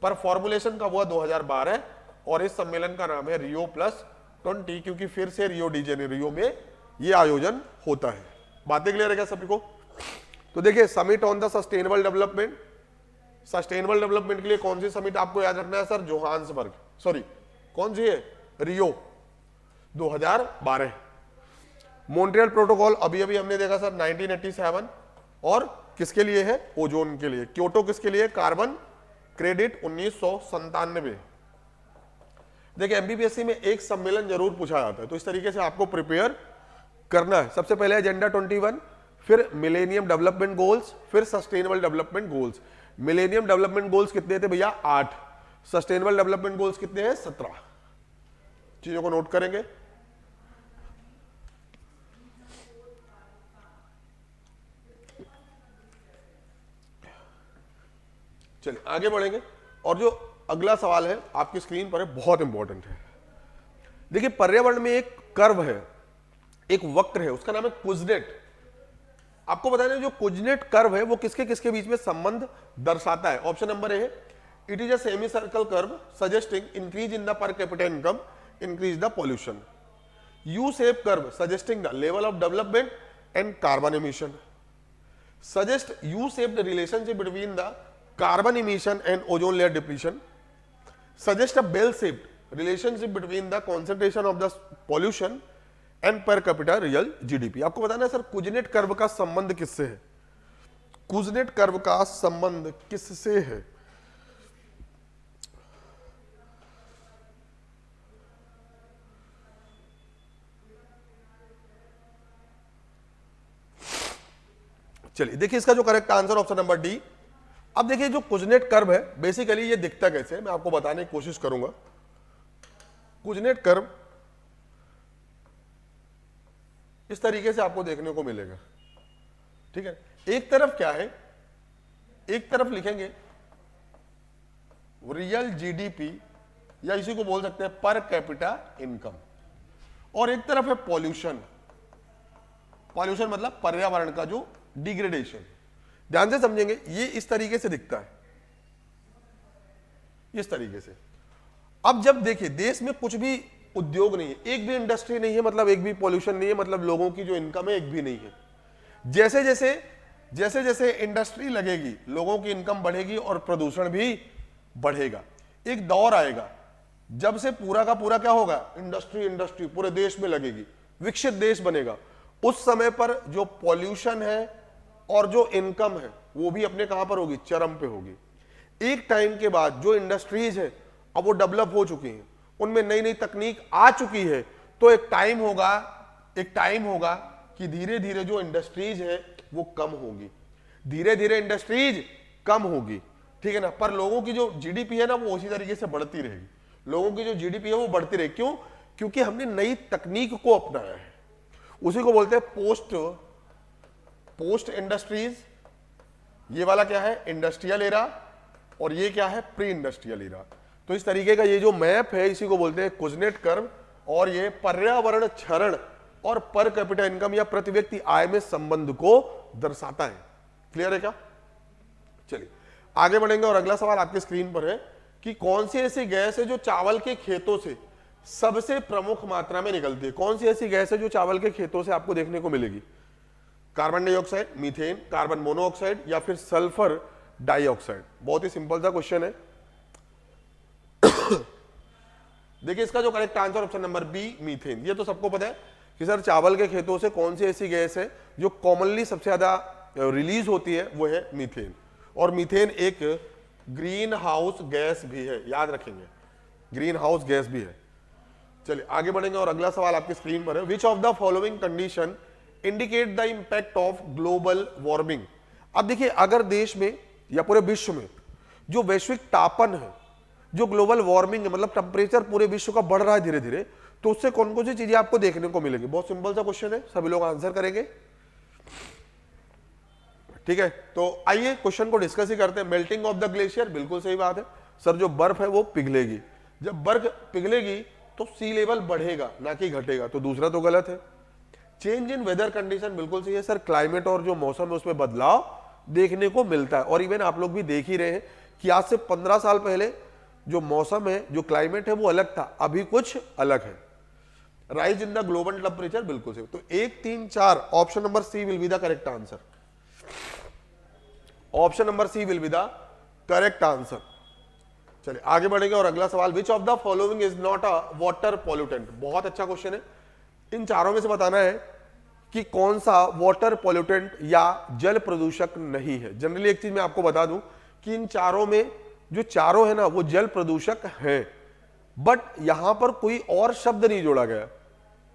पर फॉर्मुलेशन कब हुआ? 2012। और इस सम्मेलन का नाम है रियो प्लस 20, क्योंकि फिर से रियो डी जेनेरियो में ये आयोजन होता है। बातें क्लियर है क्या सभी को? तो देखिए summit on the sustainable development, sustainable development के लिए कौन सी समिट आपको याद रखना है सर? जोहान्सबर्ग, सॉरी कौन सी है? रियो 2012। मॉन्ट्रियल प्रोटोकॉल अभी अभी हमने देखा सर 1987, और किसके लिए है? ओजोन के लिए। क्योटो किसके लिए? Carbon credit 1997। देखिए एमपीपीएससी में एक सम्मेलन जरूर पूछा जाता है, तो इस तरीके से आपको प्रिपेयर करना है। सबसे पहले एजेंडा 21, फिर मिलेनियम डेवलपमेंट गोल्स, फिर sustainable development goals. Millennium development goals कितने थे भैया? 8। सस्टेनेबल डेवलपमेंट गोल्स कितने हैं? 17। चीजों को नोट करेंगे। चलिए आगे बढ़ेंगे, और जो अगला सवाल है आपकी स्क्रीन पर है, बहुत इंपॉर्टेंट है। देखिए पर्यावरण में एक कर्व है, एक वक्र है, उसका नाम है कुजनेट। आपको बताना है जो कुजनेट कर्व है वो किसके किसके बीच में संबंध दर्शाता है। ऑप्शन नंबर ए है, it is a semi circle curve suggesting increase in the per capita income, increase the pollution. U shape curve suggesting the level of development and carbon emission. Suggest U-shaped relationship between the carbon emission and ozone layer depletion. Suggest a bell-shaped relationship between the concentration of the pollution and per capita real GDP. आपको बताना है sir Kuznets curve का संबंध किससे है? Kuznets curve का संबंध किससे है? चलिए देखिए इसका जो correct answer option number D. अब देखिए जो कुजनेट कर्व है बेसिकली ये दिखता कैसे है, मैं आपको बताने की कोशिश करूंगा। कुजनेट कर्व इस तरीके से आपको देखने को मिलेगा, ठीक है। एक तरफ क्या है, एक तरफ लिखेंगे रियल जीडीपी या इसी को बोल सकते हैं पर कैपिटा इनकम, और एक तरफ है पॉल्यूशन। पॉल्यूशन मतलब पर्यावरण का जो डिग्रेडेशन। ध्यान से समझेंगे, ये इस तरीके से दिखता है, इस तरीके से। अब जब देखिए देश में कुछ भी उद्योग नहीं है, एक भी इंडस्ट्री नहीं है, मतलब एक भी पॉल्यूशन नहीं है, मतलब लोगों की जो इनकम है एक भी नहीं है। जैसे जैसे इंडस्ट्री लगेगी लोगों की इनकम बढ़ेगी और प्रदूषण भी बढ़ेगा। एक दौर आएगा जब से पूरा का पूरा क्या होगा, इंडस्ट्री पूरे देश में लगेगी, विकसित देश बनेगा। उस समय पर जो पॉल्यूशन है और जो इनकम है वो भी अपने कहां पर होगी, चरम पे होगी। एक टाइम के बाद जो इंडस्ट्रीज है अब वो डेवलप हो चुकी हैं, उनमें नई नई तकनीक आ चुकी है, तो एक टाइम होगा कि धीरे धीरे जो इंडस्ट्रीज है वो कम होगी, धीरे धीरे इंडस्ट्रीज कम होगी, ठीक है ना। पर लोगों की जो जीडीपी है ना वो उसी तरीके से बढ़ती रहेगी, लोगों की जो जीडीपी है वो बढ़ती रहेगी। क्यों? क्योंकि हमने नई तकनीक को अपनाया है। उसी को बोलते हैं पोस्ट इंडस्ट्रीज। ये वाला क्या है, इंडस्ट्रियल एरा, और ये क्या है, प्री इंडस्ट्रियल एरा। तो इस तरीके का ये जो मैप है इसी को बोलते हैं कुजनेट कर्व, और ये पर्यावरण क्षरण और पर कैपिटा इनकम या प्रति व्यक्ति आय में संबंध को दर्शाता है। क्लियर है क्या? चलिए आगे बढ़ेंगे और अगला सवाल आपकी स्क्रीन पर है कि कौन सी ऐसी गैस है जो चावल के खेतों से सबसे प्रमुख मात्रा में निकलती है। कौन सी ऐसी गैस है जो चावल के खेतों से आपको देखने को मिलेगी? Carbon dioxide, methane, carbon monoxide या फिर सल्फर डाइऑक्साइड। बहुत ही सिंपल सा क्वेश्चन है। देखिए इसका जो correct answer option number B, methane. ये तो सबको पता है कि सर चावल के खेतों से कौन सी ऐसी गैस है जो कॉमनली सबसे ज्यादा रिलीज होती है, वो है मीथेन। और मीथेन एक ग्रीन हाउस गैस भी है, याद रखेंगे, ग्रीन हाउस गैस भी है। चलिए आगे बढ़ेंगे और अगला सवाल आपकी स्क्रीन पर है। विच of the following condition indicate the impact of global warming. अब देखिए अगर देश में या पूरे विश्व में जो वैश्विक तापन है, जो ग्लोबल वार्मिंग है, मतलब टेम्परेचर पूरे विश्व का बढ़ रहा है धीरे धीरे, तो उससे कौन कौन सी चीजें आपको देखने को मिलेगी? बहुत सिंपल सा क्वेश्चन है, सभी लोग आंसर करेंगे, ठीक है। तो आइए क्वेश्चन को डिस्कस ही करते हैं। मेल्टिंग ऑफ द ग्लेशियर, बिल्कुल सही बात है सर, जो बर्फ है वो पिघलेगी। जब बर्फ पिघलेगी तो सी लेवल बढ़ेगा ना कि घटेगा, तो दूसरा तो गलत है। चेंज इन वेदर कंडीशन, बिल्कुल सही है सर, क्लाइमेट और जो मौसम है उसमें बदलाव देखने को मिलता है। और इवन आप लोग भी देख ही रहे हैं कि आज से 15 साल पहले जो मौसम है, जो क्लाइमेट है वो अलग था, अभी कुछ अलग है। Rise in the global temperature, बिल्कुल सही। तो 1, 3, 4 option number C will be the correct answer. Option number C will be the correct answer. चलिए आगे बढ़ेंगे और अगला सवाल, which of the following is not a water pollutant. बहुत अच्छा क्वेश्चन है। इन चारों में से बताना है कि कौन सा वाटर पॉल्यूटेंट या जल प्रदूषक नहीं है। जनरली एक चीज मैं आपको बता दूं कि इन चारों में जो चारों है ना वो जल प्रदूषक हैं, बट यहां पर कोई और शब्द नहीं जोड़ा गया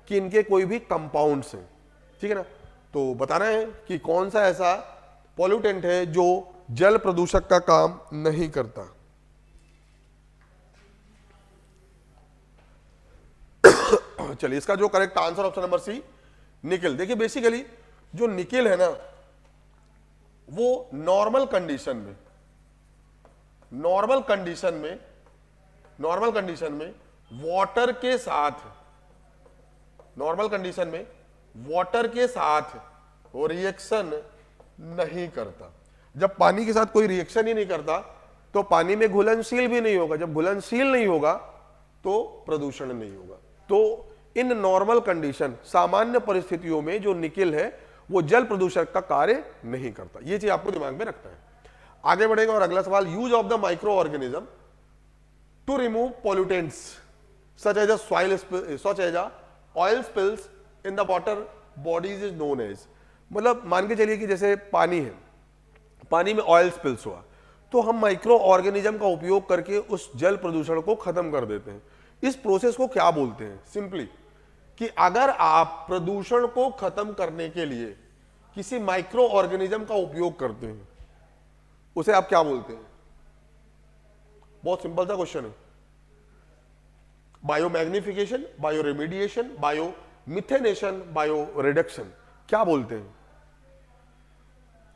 कि इनके कोई भी कंपाउंड्स हैं, ठीक है ना। तो बताना है कि कौन सा ऐसा पॉल्यूटेंट है जो जल प्रदूषक का काम नहीं करता। चलिए इसका जो correct answer option number C, nickel. देखिए बेसिकली जो निकेल है ना वो नॉर्मल कंडीशन में वाटर के साथ वो रिएक्शन नहीं करता। जब पानी के साथ कोई रिएक्शन ही नहीं करता तो पानी में घुलनशील भी नहीं होगा, जब घुलनशील नहीं होगा तो प्रदूषण नहीं होगा। तो इन नॉर्मल कंडीशन, सामान्य परिस्थितियों में जो निकेल है वो जल प्रदूषक का कार्य नहीं करता। ये चीज आपको दिमाग में रखना है। आगे बढ़ेगा और अगला सवाल, use of the micro organism to remove pollutants such as oil spills in the water bodies is known as. मतलब मान के चलिए कि जैसे पानी है, पानी में ऑयल स्पिल्स हुआ तो हम माइक्रो ऑर्गेनिज्म का उपयोग करके उस जल प्रदूषण को खत्म कर देते हैं। इस प्रोसेस को क्या बोलते हैं? सिंपली कि अगर आप प्रदूषण को खत्म करने के लिए किसी माइक्रो ऑर्गेनिज्म का उपयोग करते हैं, उसे आप क्या बोलते हैं? बहुत सिंपल सा क्वेश्चन है। Bio magnification, bio remediation, bio methanation, bio reduction, क्या बोलते हैं?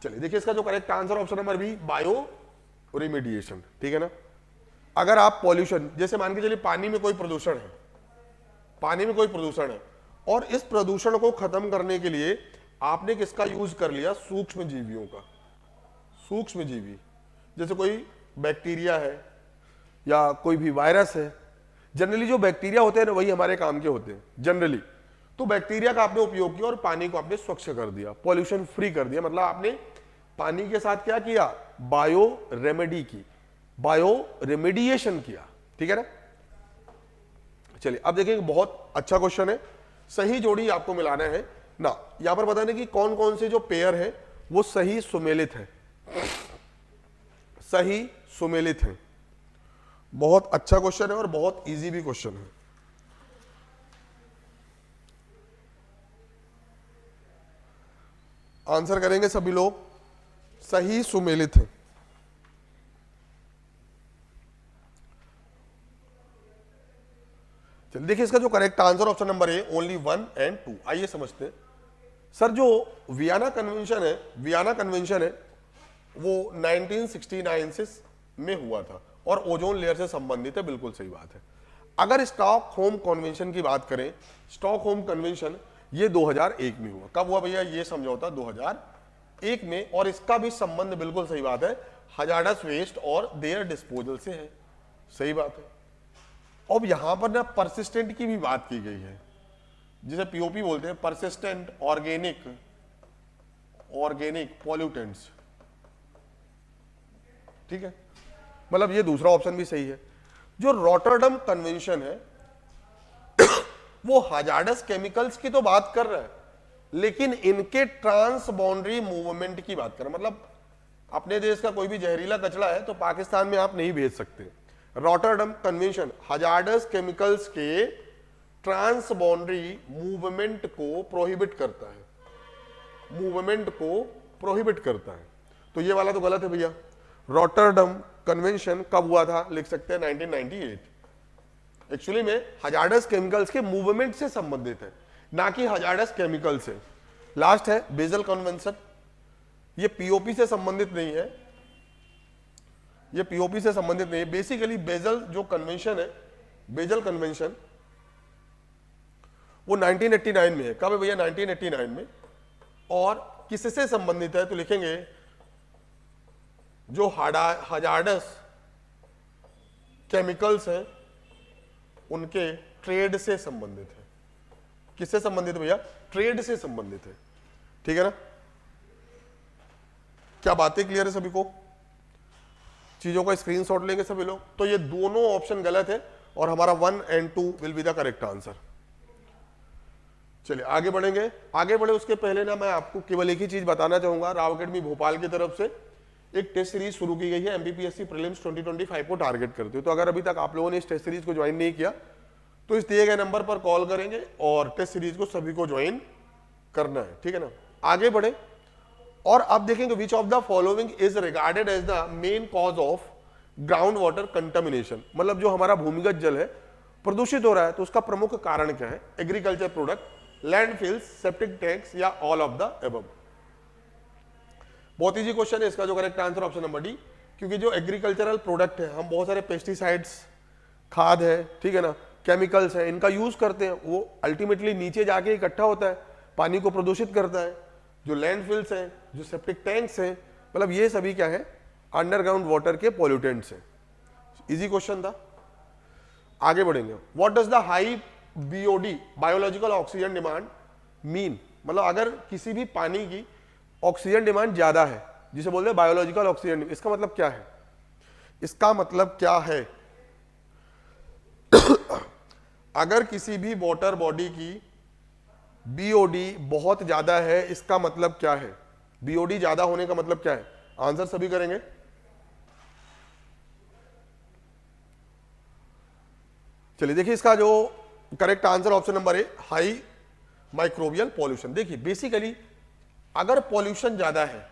चलिए देखिए, इसका जो correct answer option number B, bio remediation. ठीक है ना। अगर आप पॉल्यूशन, जैसे मान के चलिए पानी में कोई प्रदूषण है, पानी में कोई प्रदूषण है, और इस प्रदूषण को खत्म करने के लिए आपने किसका यूज कर लिया? सूक्ष्म जीवियों का। सूक्ष्म जीवी जैसे कोई बैक्टीरिया है या कोई भी वायरस है। जनरली जो बैक्टीरिया होते हैं ना, वही हमारे काम के होते हैं जनरली। तो बैक्टीरिया का आपने उपयोग किया और पानी को आपने स्वच्छ कर दिया, पॉल्यूशन फ्री कर दिया। मतलब आपने पानी के साथ क्या किया? बायो रेमेडी की, बायो रेमेडिएशन किया। ठीक है ना। चलिए अब देखिए, बहुत अच्छा क्वेश्चन है। सही जोड़ी आपको मिलाना है ना। यहां पर बताने कि कौन कौन से जो पेयर है वो सही सुमेलित है, सही सुमेलित है। बहुत अच्छा क्वेश्चन है और बहुत इजी भी क्वेश्चन है। आंसर करेंगे सभी लोग, सही सुमेलित है। चलिए देखिए, इसका जो करेक्ट आंसर ऑप्शन नंबर ए, ओनली 1 और 2। आइए समझते हैं। सर जो वियना कन्वेंशन है, वियना कन्वेंशन है वो 1969 से में हुआ था और ओजोन लेयर से संबंधित है। बिल्कुल सही बात है। अगर स्टॉकहोम कन्वेंशन की बात करें, स्टॉकहोम कन्वेंशन ये 2001 में हुआ। कब हुआ भैया? ये समझौता 2001 में। और इसका भी संबंध, बिल्कुल सही बात है, हजार्डस वेस्ट और देयर डिस्पोजल से है। सही बात है। अब यहां पर ना परसिस्टेंट की भी बात की गई है, जिसे पीओपी बोलते हैं, परसिस्टेंट ऑर्गेनिक पॉल्यूटेंट्स। ठीक है, मतलब ये दूसरा ऑप्शन भी सही है। जो रॉटरडम कन्वेंशन है वो हजार्डस केमिकल्स की तो बात कर रहा है, लेकिन इनके ट्रांस बाउंड्री मूवमेंट की बात कर रहा है। मतलब अपने देश का कोई भी जहरीला कचरा है तो पाकिस्तान में आप नहीं भेज सकते। रॉटरडम कन्वेंशन हजार्डस केमिकल्स के ट्रांस बाउंड्री मूवमेंट को प्रोहिबिट करता है, मूवमेंट को प्रोहिबिट करता है। तो ये वाला तो गलत है भैया। रॉटरडम कन्वेंशन कब हुआ था? लिख सकते हैं 1998। एक्चुअली में हजार्डस केमिकल्स के मूवमेंट से संबंधित है, ना कि हजार्डस केमिकल से। लास्ट है बेजल कन्वेंशन। ये पीओपी से संबंधित नहीं है, ये पीओपी से संबंधित नहीं है। बेसिकली बेजल जो कन्वेंशन है, बेजल कन्वेंशन वो 1989 में है। कब है भैया? 1989 में। और किससे संबंधित है? तो लिखेंगे जो हजार्डस केमिकल्स हैं उनके ट्रेड से संबंधित है। किससे संबंधित भैया? ट्रेड से संबंधित है। ठीक है ना। क्या बातें क्लियर है सभी को? चीजों का स्क्रीनशॉट लेंगे सभी लोग। तो ये दोनों ऑप्शन गलत है और हमारा 1 और 2 will be the correct answer. चलिए आगे बढ़ेंगे। आगे बढ़े उसके पहले ना मैं आपको केवल एक ही चीज बताना चाहूंगा। राव अकेडमी भोपाल की तरफ से एक टेस्ट सीरीज शुरू की गई है, एमपीपीएससी प्रीलिम्स 2025 को टारगेट करते हो। तो अगर अभी तक आप लोगों ने इस टेस्ट सीरीज को ज्वाइन नहीं किया तो इस दिए गए नंबर पर कॉल करेंगे और टेस्ट सीरीज को सभी को ज्वाइन करना है। ठीक है ना। आगे बढ़े और अब देखेंगे which of the following is regarded as the main cause of ground water contamination. मतलब जो हमारा भूमिगत जल है प्रदूषित हो रहा है तो उसका प्रमुख कारण क्या है? Agriculture product, landfills, septic tanks या ऑल ऑफ द एबव। बहुत इजी क्वेश्चन है। इसका जो correct answer option number D, क्योंकि जो एग्रीकल्चरल प्रोडक्ट है, हम बहुत सारे पेस्टिसाइड्स, खाद है, ठीक है ना, केमिकल्स है, इनका यूज करते हैं, वो अल्टीमेटली नीचे जाके इकट्ठा होता है, पानी को प्रदूषित करता है। जो लैंडफिल्स हैं, जो सेप्टिक टैंक्स हैं, मतलब ये सभी क्या है? अंडरग्राउंड वाटर के पॉल्यूटेंट्स हैं। इजी क्वेश्चन था। आगे बढ़ेंगे। What does the high BOD, biological oxygen demand mean? मतलब अगर किसी भी पानी की ऑक्सीजन डिमांड ज्यादा है, जिसे बोलते हैं बायोलॉजिकल ऑक्सीजन, इसका मतलब क्या है? इसका मतलब क्या है? अगर किसी भी वाटर बॉडी की बीओडी बहुत ज्यादा है, इसका मतलब क्या है? बीओडी ज्यादा होने का मतलब क्या है? आंसर सभी करेंगे। चलिए देखिए, इसका जो करेक्ट आंसर ऑप्शन नंबर है हाई माइक्रोबियल पॉल्यूशन। देखिए बेसिकली अगर पॉल्यूशन ज्यादा है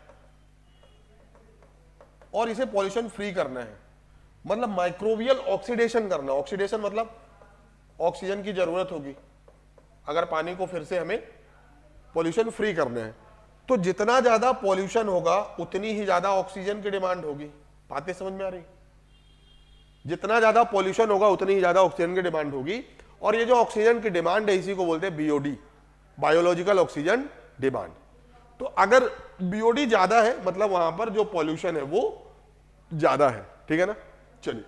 और इसे पॉल्यूशन फ्री करना है, मतलब माइक्रोबियल ऑक्सीडेशन करना, ऑक्सीडेशन मतलब ऑक्सीजन की जरूरत होगी अगर पानी को फिर से हमें पॉल्यूशन फ्री करना है, तो जितना ज्यादा पॉल्यूशन होगा उतनी ही ज्यादा ऑक्सीजन की डिमांड होगी। बातें समझ में आ रही? जितना ज्यादा पॉल्यूशन होगा उतनी ही ज्यादा ऑक्सीजन की डिमांड होगी, और ये जो ऑक्सीजन की डिमांड है इसी को बोलते हैं बीओडी, बायोलॉजिकल ऑक्सीजन डिमांड। तो अगर बीओडी ज्यादा है मतलब वहां पर जो पॉल्यूशन है वो ज्यादा है, ठीक है ना। चलिए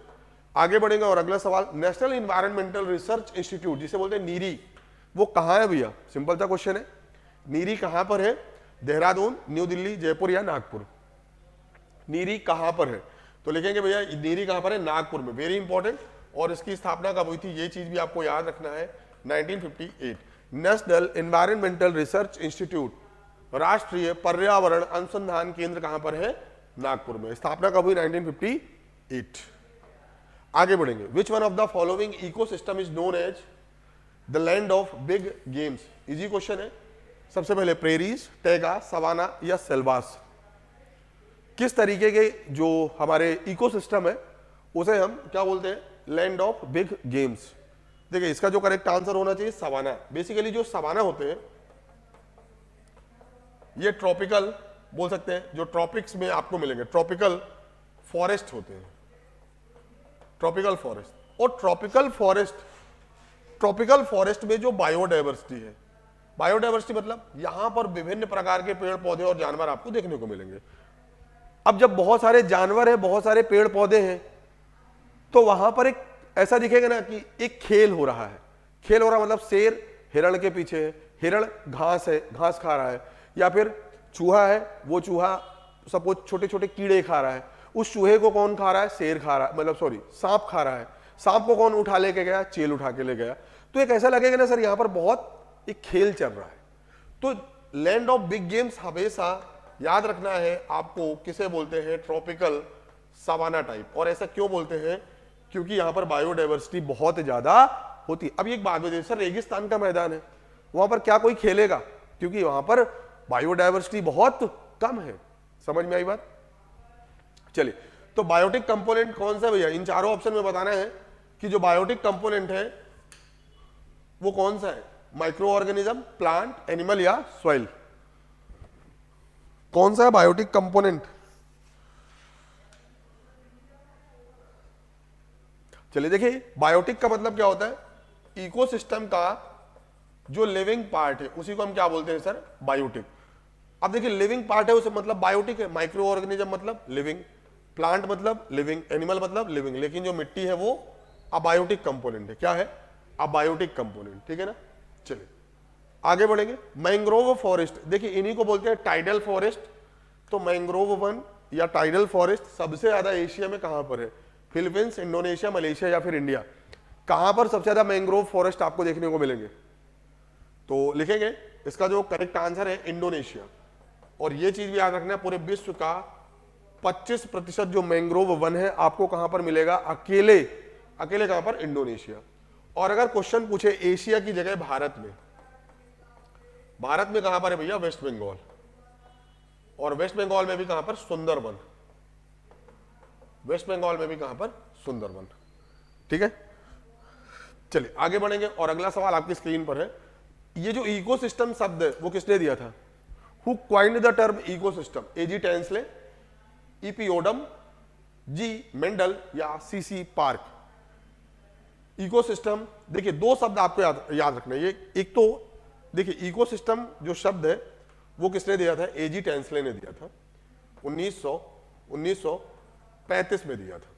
आगे बढ़ेंगे और अगला सवाल, नेशनल इन्वायरमेंटल रिसर्च इंस्टीट्यूट जिसे बोलते हैं नीरी, वो कहां है भैया? सिंपल सा क्वेश्चन है, नीरी कहां पर है? देहरादून, न्यू दिल्ली, जयपुर या नागपुर? नीरी कहां पर है? तो लिखेंगे भैया नीरी कहां पर है? नागपुर में, वेरी इंपॉर्टेंट। और इसकी स्थापना कब हुई थी ये चीज भी आपको याद रखना है, 1958। नेशनल एनवायरमेंटल रिसर्च इंस्टीट्यूट, राष्ट्रीय पर्यावरण अनुसंधान केंद्र कहां पर है? नागपुर में। स्थापना कब हुई? 1958। आगे बढ़ेंगे, which one of the following ecosystem is known as the land of big games? Easy question है। सबसे पहले प्रेरीज, टैगा, सवाना या सेल्वास, किस तरीके के जो हमारे इकोसिस्टम है उसे हम क्या बोलते हैं? Land of big games. देखिए इसका जो करेक्ट आंसर होना चाहिए सवाना। बेसिकली जो सवाना होते हैं ये ट्रॉपिकल बोल सकते हैं, जो ट्रॉपिक्स में आपको मिलेंगे, ट्रॉपिकल फॉरेस्ट होते हैं, ट्रॉपिकल फॉरेस्ट। और ट्रॉपिकल फॉरेस्ट में जो बायोडाइवर्सिटी है, बायोडाइवर्सिटी मतलब यहां पर विभिन्न प्रकार के पेड़ पौधे और जानवर आपको देखने को मिलेंगे। अब जब बहुत सारे जानवर हैं, बहुत सारे पेड़ पौधे हैं, तो वहां पर एक ऐसा दिखेगा ना कि एक खेल हो रहा है। खेल हो रहा मतलब शेर हिरण के पीछे है, हिरण घास है, घास खा रहा है, या फिर चूहा है, वो चूहा सपोज छोटे छोटे कीड़े खा रहा है, उस चूहे को कौन खा रहा है? शेर खा रहा है, मतलब सॉरी सांप खा रहा है। सांप को कौन उठा लेके गया? चील उठा के ले गया। तो एक ऐसा लगेगा ना सर यहाँ पर बहुत एक खेल चल रहा है। तो लैंड ऑफ बिग गेम्स हमेशा याद रखना है आपको, किसे बोलते हैं? Tropical savanna type. और ऐसा क्यों बोलते हैं? क्योंकि यहां पर बायोडाइवर्सिटी बहुत ज्यादा होती है। अब एक बात बताइए सर, रेगिस्तान का मैदान है, वहां पर क्या कोई खेलेगा? क्योंकि वहां पर बायोडाइवर्सिटी बहुत कम है। समझ में आई बात? चलिए, तो बायोटिक कंपोनेंट कौन सा भैया? इन चारों ऑप्शन में बताना है कि जो बायोटिक कंपोनेंट है वो कौन सा है? माइक्रो ऑर्गेनिज्म, प्लांट, एनिमल या सॉइल? कौन सा है बायोटिक कंपोनेंट? चलिए देखिए, बायोटिक का मतलब क्या होता है? इकोसिस्टम का जो लिविंग पार्ट है उसी को हम क्या बोलते हैं सर? बायोटिक। अब देखिए लिविंग पार्ट है उसे मतलब बायोटिक है। माइक्रो ऑर्गेनिज्म मतलब लिविंग, प्लांट मतलब लिविंग, एनिमल मतलब लिविंग, लेकिन जो मिट्टी है वो अबायोटिक कंपोनेंट है। क्या है? अबायोटिक कंपोनेंट, ठीक है ना। चलिए आगे बढ़ेंगे। मैंग्रोव फॉरेस्ट, देखिए इन्हीं को बोलते हैं टाइडल फॉरेस्ट। तो मैंग्रोव वन या टाइडल फॉरेस्ट सबसे ज्यादा एशिया में कहां पर है? फिलीपींस, इंडोनेशिया, मलेशिया या फिर इंडिया? कहां पर सबसे ज्यादा मैंग्रोव फॉरेस्ट आपको देखने को मिलेंगे? तो लिखेंगे इसका जो करेक्ट आंसर है इंडोनेशिया। और ये चीज भी याद रखना है, पूरे विश्व का 25% जो मैंग्रोव वन है आपको कहां पर मिलेगा? अकेले कहां पर? इंडोनेशिया। और अगर क्वेश्चन पूछे एशिया की जगह भारत में, भारत में कहां पर है भैया? वेस्ट बंगाल। और वेस्ट बंगाल में भी कहां पर? सुंदरबन। वेस्ट बंगाल में भी कहां पर? सुंदरबन, ठीक है। चलिए आगे बढ़ेंगे और अगला सवाल आपकी स्क्रीन पर है। ये जो इकोसिस्टम शब्द है वो किसने दिया था? Who coined the term ecosystem? AG Tansley, EP Odum, G Mendel या सीसी पार्क? इकोसिस्टम, देखिए दो शब्द आपको याद रखना है। ये एक तो देखिए इकोसिस्टम जो शब्द है वो किसने दिया था? एजी टेंसले ने दिया था, 1935 में दिया था।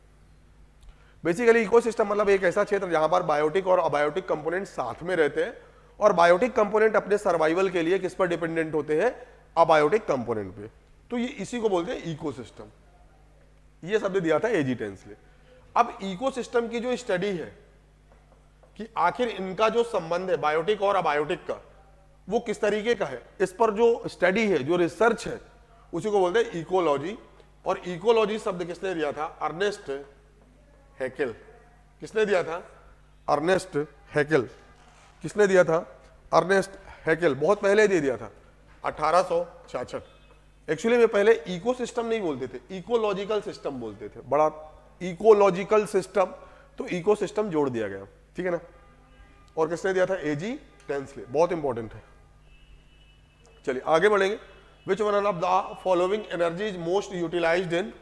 बेसिकली इकोसिस्टम मतलब एक ऐसा क्षेत्र जहां पर बायोटिक और अबायोटिक कंपोनेंट साथ में रहते हैं, और बायोटिक कंपोनेंट अपने सर्वाइवल के लिए किस पर डिपेंडेंट होते हैं? अबायोटिक कंपोनेंट पे। तो ये इसी को बोलते हैं इकोसिस्टम। ये शब्द दिया था एजी टेंसले। अब इकोसिस्टम की जो स्टडी है कि आखिर इनका जो संबंध है बायोटिक और अबायोटिक का वो किस तरीके का है, इस पर जो स्टडी है, जो रिसर्च है, उसी को बोलते हैं इकोलॉजी। और इकोलॉजी शब्द किसने दिया था? Ernst Haeckel. किसने दिया था? Ernst Haeckel. किसने दिया था? Ernst Haeckel. बहुत पहले दे दिया था। 1866। एक्चुअली में पहले इकोसिस्टम नहीं बोलते थे, इकोलॉजिकल सिस्टम बोलते थे, बड़ा इकोलॉजिकल सिस्टम, तो इकोसिस्टम जोड़ दिया गया, ठीक है ना। और किसने दिया था? एजी टेंसले, बहुत इंपॉर्टेंट है। चलिए आगे बढ़ेंगे। Which one of the following energy is most utilised in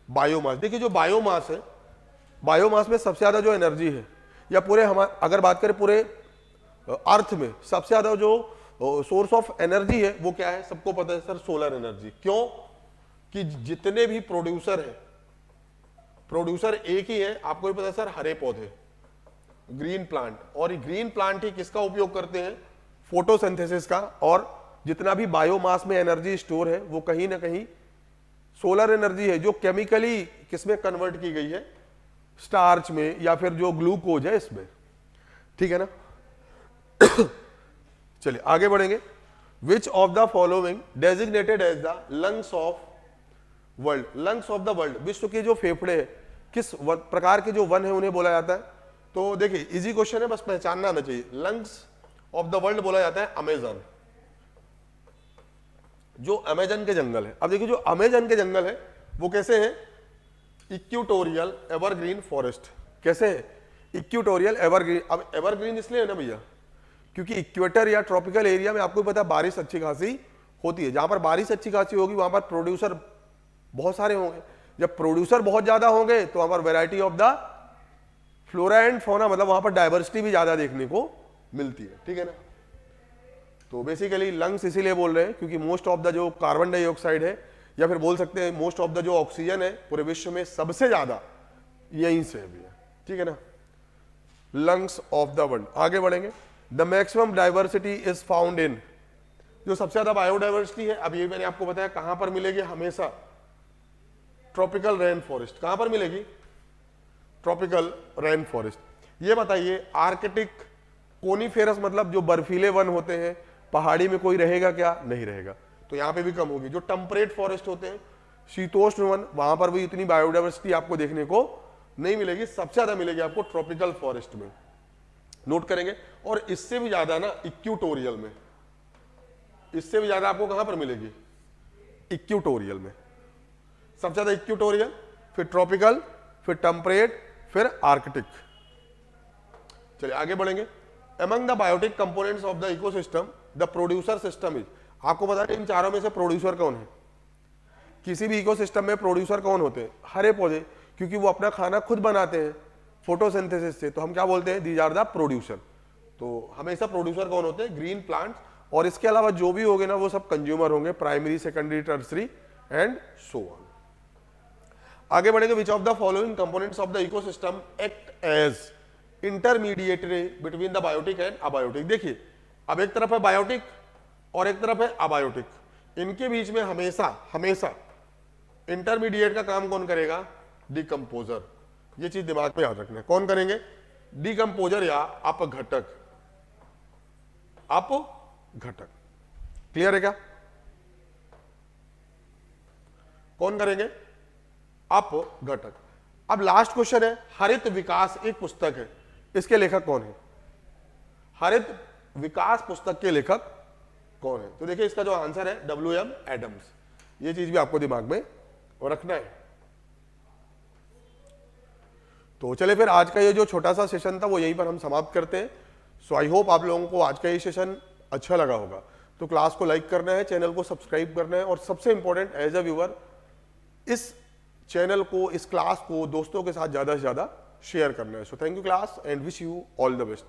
biomass. देखिए जो बायोमास है, बायोमास में सबसे ज्यादा जो एनर्जी है, या पूरे हमारे अगर बात करें पूरे अर्थ में सबसे ज्यादा जो सोर्स ऑफ एनर्जी है वो क्या है? सबको पता है सर, सोलर एनर्जी। क्यों? कि जितने भी प्रोड्यूसर है, प्रोड्यूसर एक ही है, आपको भी पता है सर, हरे पौधे, ग्रीन प्लांट। और ग्रीन प्लांट ही किसका उपयोग करते हैं? फोटोसिंथेसिस का। और जितना भी बायोमास में एनर्जी स्टोर है वो कहीं ना कहीं सोलर एनर्जी है, जो केमिकली किसमें कन्वर्ट की गई है? स्टार्च में, या फिर जो ग्लूकोज है इसमें, ठीक है ना। चलिए आगे बढ़ेंगे। Which of the following designated as the lungs of world. Lungs of the world, विश्व के जो फेफड़े हैं, किस प्रकार के जो वन है उन्हें बोला जाता है? तो देखिए इजी क्वेश्चन है, बस पहचानना आना चाहिए। लंग्स ऑफ द वर्ल्ड बोला जाता है अमेजन, जो अमेजन के जंगल है। अब देखिए जो अमेजन के जंगल है वो कैसे है? Equatorial evergreen forest. कैसे है? Equatorial evergreen. अब एवरग्रीन इसलिए है ना भैया, क्योंकि इक्वेटर या ट्रॉपिकल एरिया में आपको पता है बारिश अच्छी खासी होती है। जहां पर बारिश अच्छी खासी होगी वहां पर प्रोड्यूसर बहुत सारे होंगे। जब प्रोड्यूसर बहुत ज्यादा होंगे तो वहां पर variety of the flora and fauna, मतलब वहां पर डायवर्सिटी भी ज्यादा देखने को मिलती है, ठीक है ना। तो बेसिकली लंग्स इसीलिए बोल रहे हैं क्योंकि मोस्ट ऑफ द जो कार्बन डाइऑक्साइड है, या फिर बोल सकते हैं मोस्ट ऑफ द जो ऑक्सीजन है पूरे विश्व में सबसे ज्यादा यहीं से भी है, ठीक है ना। Lungs of the world. आगे बढ़ेंगे। The maximum diversity is found in, जो सबसे ज्यादा बायोडाइवर्सिटी है, अब ये मैंने आपको बताया कहां पर मिलेगी? हमेशा ट्रॉपिकल रेन फॉरेस्ट। कहां पर मिलेगी? Tropical rain forest. ये बताइए आर्कटिक कोनीफेरस, मतलब जो बर्फीले वन होते हैं, पहाड़ी में कोई रहेगा क्या? नहीं रहेगा, तो यहां पे भी कम होगी। जो टेम्परेट फॉरेस्ट होते हैं, शीतोष्ण वन, वहां पर भी इतनी बायोडाइवर्सिटी आपको देखने को नहीं मिलेगी। सबसे ज्यादा मिलेगी आपको ट्रॉपिकल फॉरेस्ट में, नोट करेंगे। और इससे भी ज्यादा ना इक्वेटोरियल में, इससे भी ज्यादा आपको कहां पर मिलेगी? इक्वेटोरियल में। सबसे ज्यादा इक्वेटोरियल, फिर ट्रॉपिकल, फिर टेम्परेट, फिर आर्कटिक। चलिए आगे बढ़ेंगे। Among the biotic components of the ecosystem, the producer system is, आपको बता दें इन चारों में से प्रोड्यूसर कौन है? किसी भी इकोसिस्टम में प्रोड्यूसर कौन होते हैं? हरे पौधे, क्योंकि वो अपना खाना खुद बनाते हैं फोटोसिंथेसिस से, तो हम क्या बोलते हैं? These are the producer. तो हमेशा प्रोड्यूसर कौन होते हैं? Green plants. और इसके अलावा जो भी होंगे ना वो सब कंज्यूमर होंगे, primary, secondary, tertiary and so on. आगे बढ़ेंगे। Which of the following components of the ecosystem act as intermediatory between the biotic and abiotic. देखिए अब एक तरफ है बायोटिक और एक तरफ है अबायोटिक, इनके बीच में हमेशा हमेशा इंटरमीडिएट का काम कौन करेगा? डिकम्पोजर। ये चीज दिमाग में याद रखना है। कौन करेंगे? डिकम्पोजर या अपघटक। अपघटक क्लियर है क्या? कौन करेंगे? अपघटक। अब लास्ट क्वेश्चन है, हरित विकास एक पुस्तक है, इसके लेखक कौन है? हरित विकास पुस्तक के लेखक कौन है? तो देखिए इसका जो आंसर है W.M. एडम्स। ये चीज भी आपको दिमाग में रखना है। तो चले फिर आज का ये जो छोटा सा सेशन था वो यहीं पर हम समाप्त करते हैं। सो आई होप आप लोगों को आज का ये सेशन अच्छा लगा होगा। तो क्लास को लाइक करना है, चैनल को सब्सक्राइब करना है, और सबसे इंपॉर्टेंट एज अ व्यूअर इस चैनल को, इस क्लास को दोस्तों के साथ ज्यादा से ज्यादा शेयर करना है। So thank you class and wish you all the best.